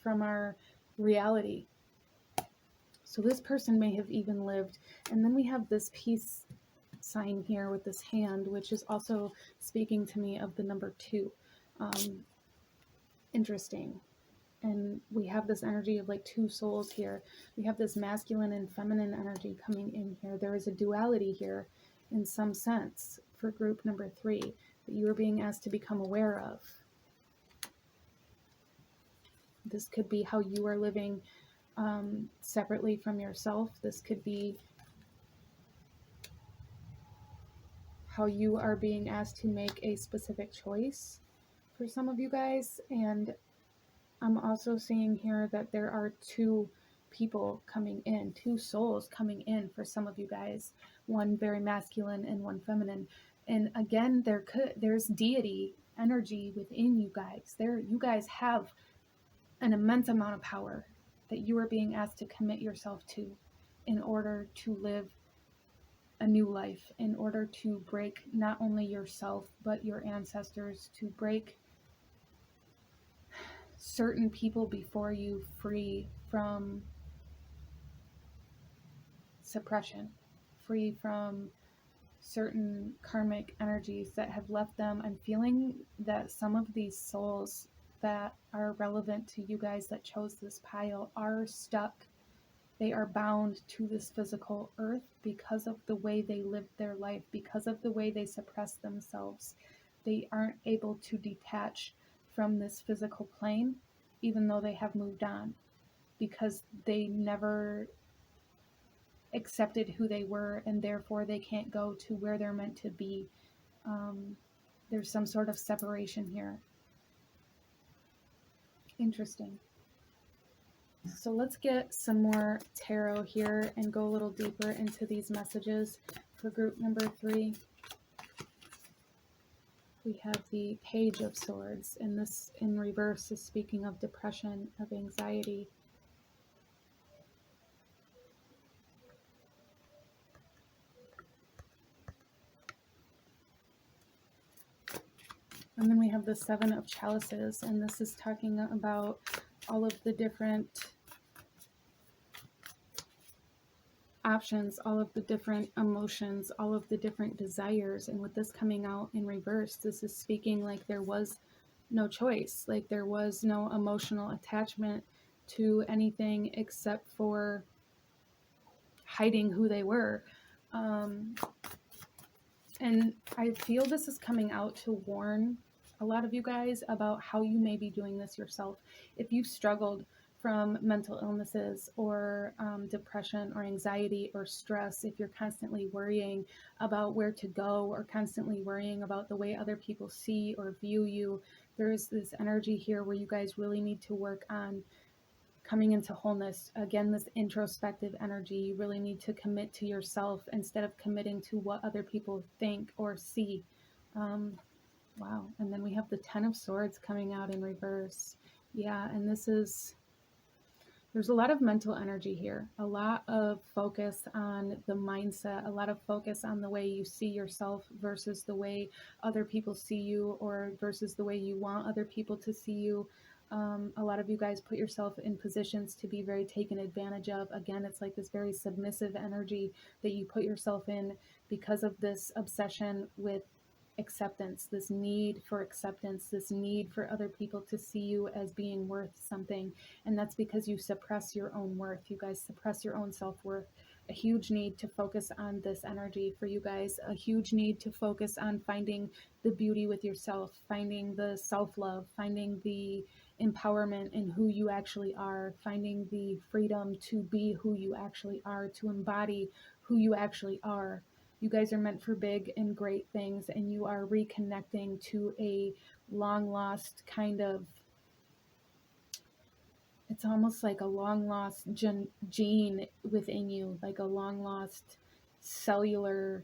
from our reality. So this person may have even lived. And then we have this peace sign here with this hand, which is also speaking to me of the number 2. Interesting. And we have this energy of like two souls here. We have this masculine and feminine energy coming in here. There is a duality here in some sense for group number 3 that you are being asked to become aware of. This could be how you are living separately from yourself. This could be how you are being asked to make a specific choice for some of you guys. And I'm also seeing here that there are 2 people coming in, 2 souls coming in for some of you guys, one very masculine and one feminine. And again, there's deity energy within you guys. You guys have an immense amount of power that you are being asked to commit yourself to in order to live a new life, in order to break not only yourself but your ancestors, to break certain people before you free from suppression, free from certain karmic energies that have left them. I'm feeling that some of these souls that are relevant to you guys that chose this pile are stuck. They are bound to this physical earth because of the way they lived their life, because of the way they suppress themselves. They aren't able to detach from this physical plane, even though they have moved on, because they never accepted who they were, and therefore they can't go to where they're meant to be. There's some sort of separation here. Interesting. So let's get some more tarot here and go a little deeper into these messages for group number 3. We have the Page of Swords, and this in reverse is speaking of depression, of anxiety. And then we have the Seven of Chalices, and this is talking about all of the different options, all of the different emotions, all of the different desires. And with this coming out in reverse, this is speaking like there was no choice, like there was no emotional attachment to anything except for hiding who they were. And I feel this is coming out to warn a lot of you guys about how you may be doing this yourself. If you've struggled from mental illnesses or depression or anxiety or stress, if you're constantly worrying about where to go or constantly worrying about the way other people see or view you, there's this energy here where you guys really need to work on coming into wholeness. Again, this introspective energy, you really need to commit to yourself instead of committing to what other people think or see. Wow. And then we have the Ten of Swords coming out in reverse. Yeah, and there's a lot of mental energy here, a lot of focus on the mindset, a lot of focus on the way you see yourself versus the way other people see you, or versus the way you want other people to see you. A lot of you guys put yourself in positions to be very taken advantage of. Again, it's like this very submissive energy that you put yourself in because of this obsession with acceptance, this need for acceptance, this need for other people to see you as being worth something. And that's because you suppress your own worth. You guys suppress your own self-worth. A huge need to focus on this energy for you guys, a huge need to focus on finding the beauty with yourself, finding the self-love, finding the empowerment in who you actually are, finding the freedom to be who you actually are, to embody who you actually are. You guys are meant for big and great things, and you are reconnecting to a long lost kind of, it's almost like a long lost gene within you, like a long lost cellular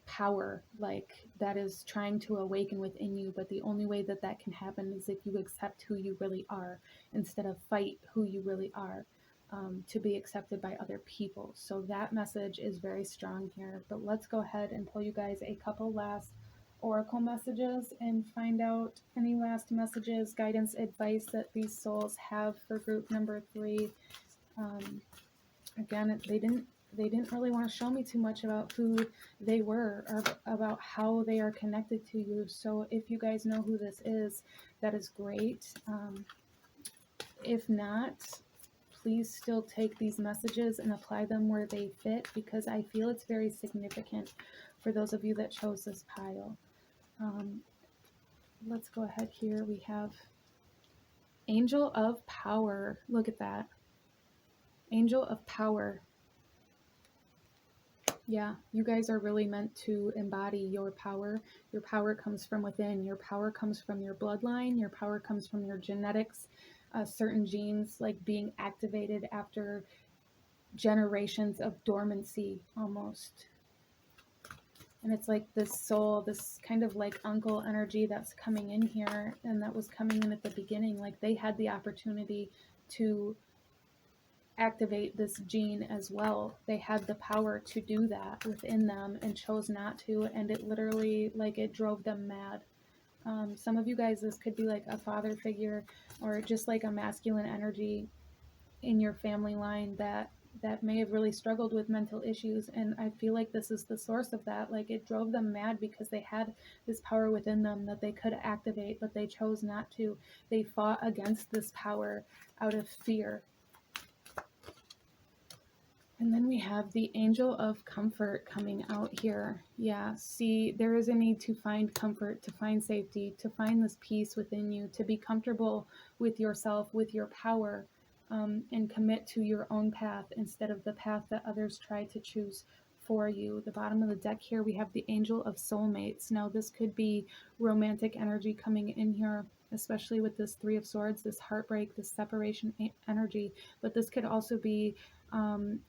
power, like that is trying to awaken within you. But the only way that that can happen is if you accept who you really are instead of fight who you really are. To be accepted by other people. So that message is very strong here. But let's go ahead and pull you guys a couple last oracle messages and find out any last messages, guidance, advice that these souls have for group number 3. Again, they didn't really want to show me too much about who they were or about how they are connected to you. So if you guys know who this is, that is great. If not, please still take these messages and apply them where they fit, because I feel it's very significant for those of you that chose this pile. Let's go ahead here. We have Angel of Power. Look at that. Angel of Power. Yeah, you guys are really meant to embody your power. Your power comes from within. Your power comes from your bloodline. Your power comes from your genetics. Certain genes like being activated after generations of dormancy almost. And it's like this soul, this kind of like uncle energy that's coming in here, and that was coming in at the beginning. Like they had the opportunity to activate this gene as well. They had the power to do that within them and chose not to, and it literally, like, it drove them mad. Some of you guys, this could be like a father figure or just like a masculine energy in your family line that that may have really struggled with mental issues, and I feel like this is the source of that. Like, it drove them mad because they had this power within them that they could activate, but they chose not to. They fought against this power out of fear. And then we have the angel of comfort coming out here. Yeah, see, there is a need to find comfort, to find safety, to find this peace within you, to be comfortable with yourself, with your power, and commit to your own path instead of the path that others try to choose for you. The bottom of the deck here, we have the angel of soulmates. Now, this could be romantic energy coming in here, especially with this Three of Swords, this heartbreak, this separation energy. But this could also be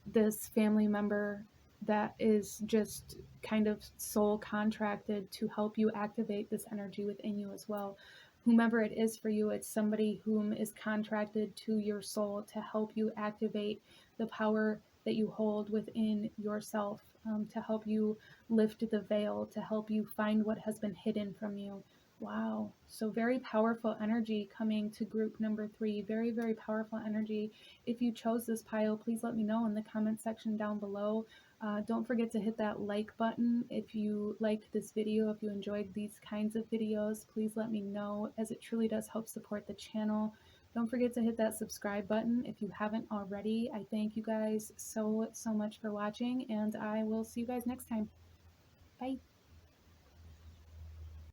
this family member that is just kind of soul contracted to help you activate this energy within you as well. Whomever it is for you, it's somebody whom is contracted to your soul to help you activate the power that you hold within yourself, to help you lift the veil, to help you find what has been hidden from you. Wow. So very powerful energy coming to group number 3. Very, very powerful energy. If you chose this pile, please let me know in the comment section down below. Don't forget to hit that like button if you liked this video. If you enjoyed these kinds of videos, please let me know, as it truly does help support the channel. Don't forget to hit that subscribe button if you haven't already. I thank you guys so much for watching, and I will see you guys next time. Bye.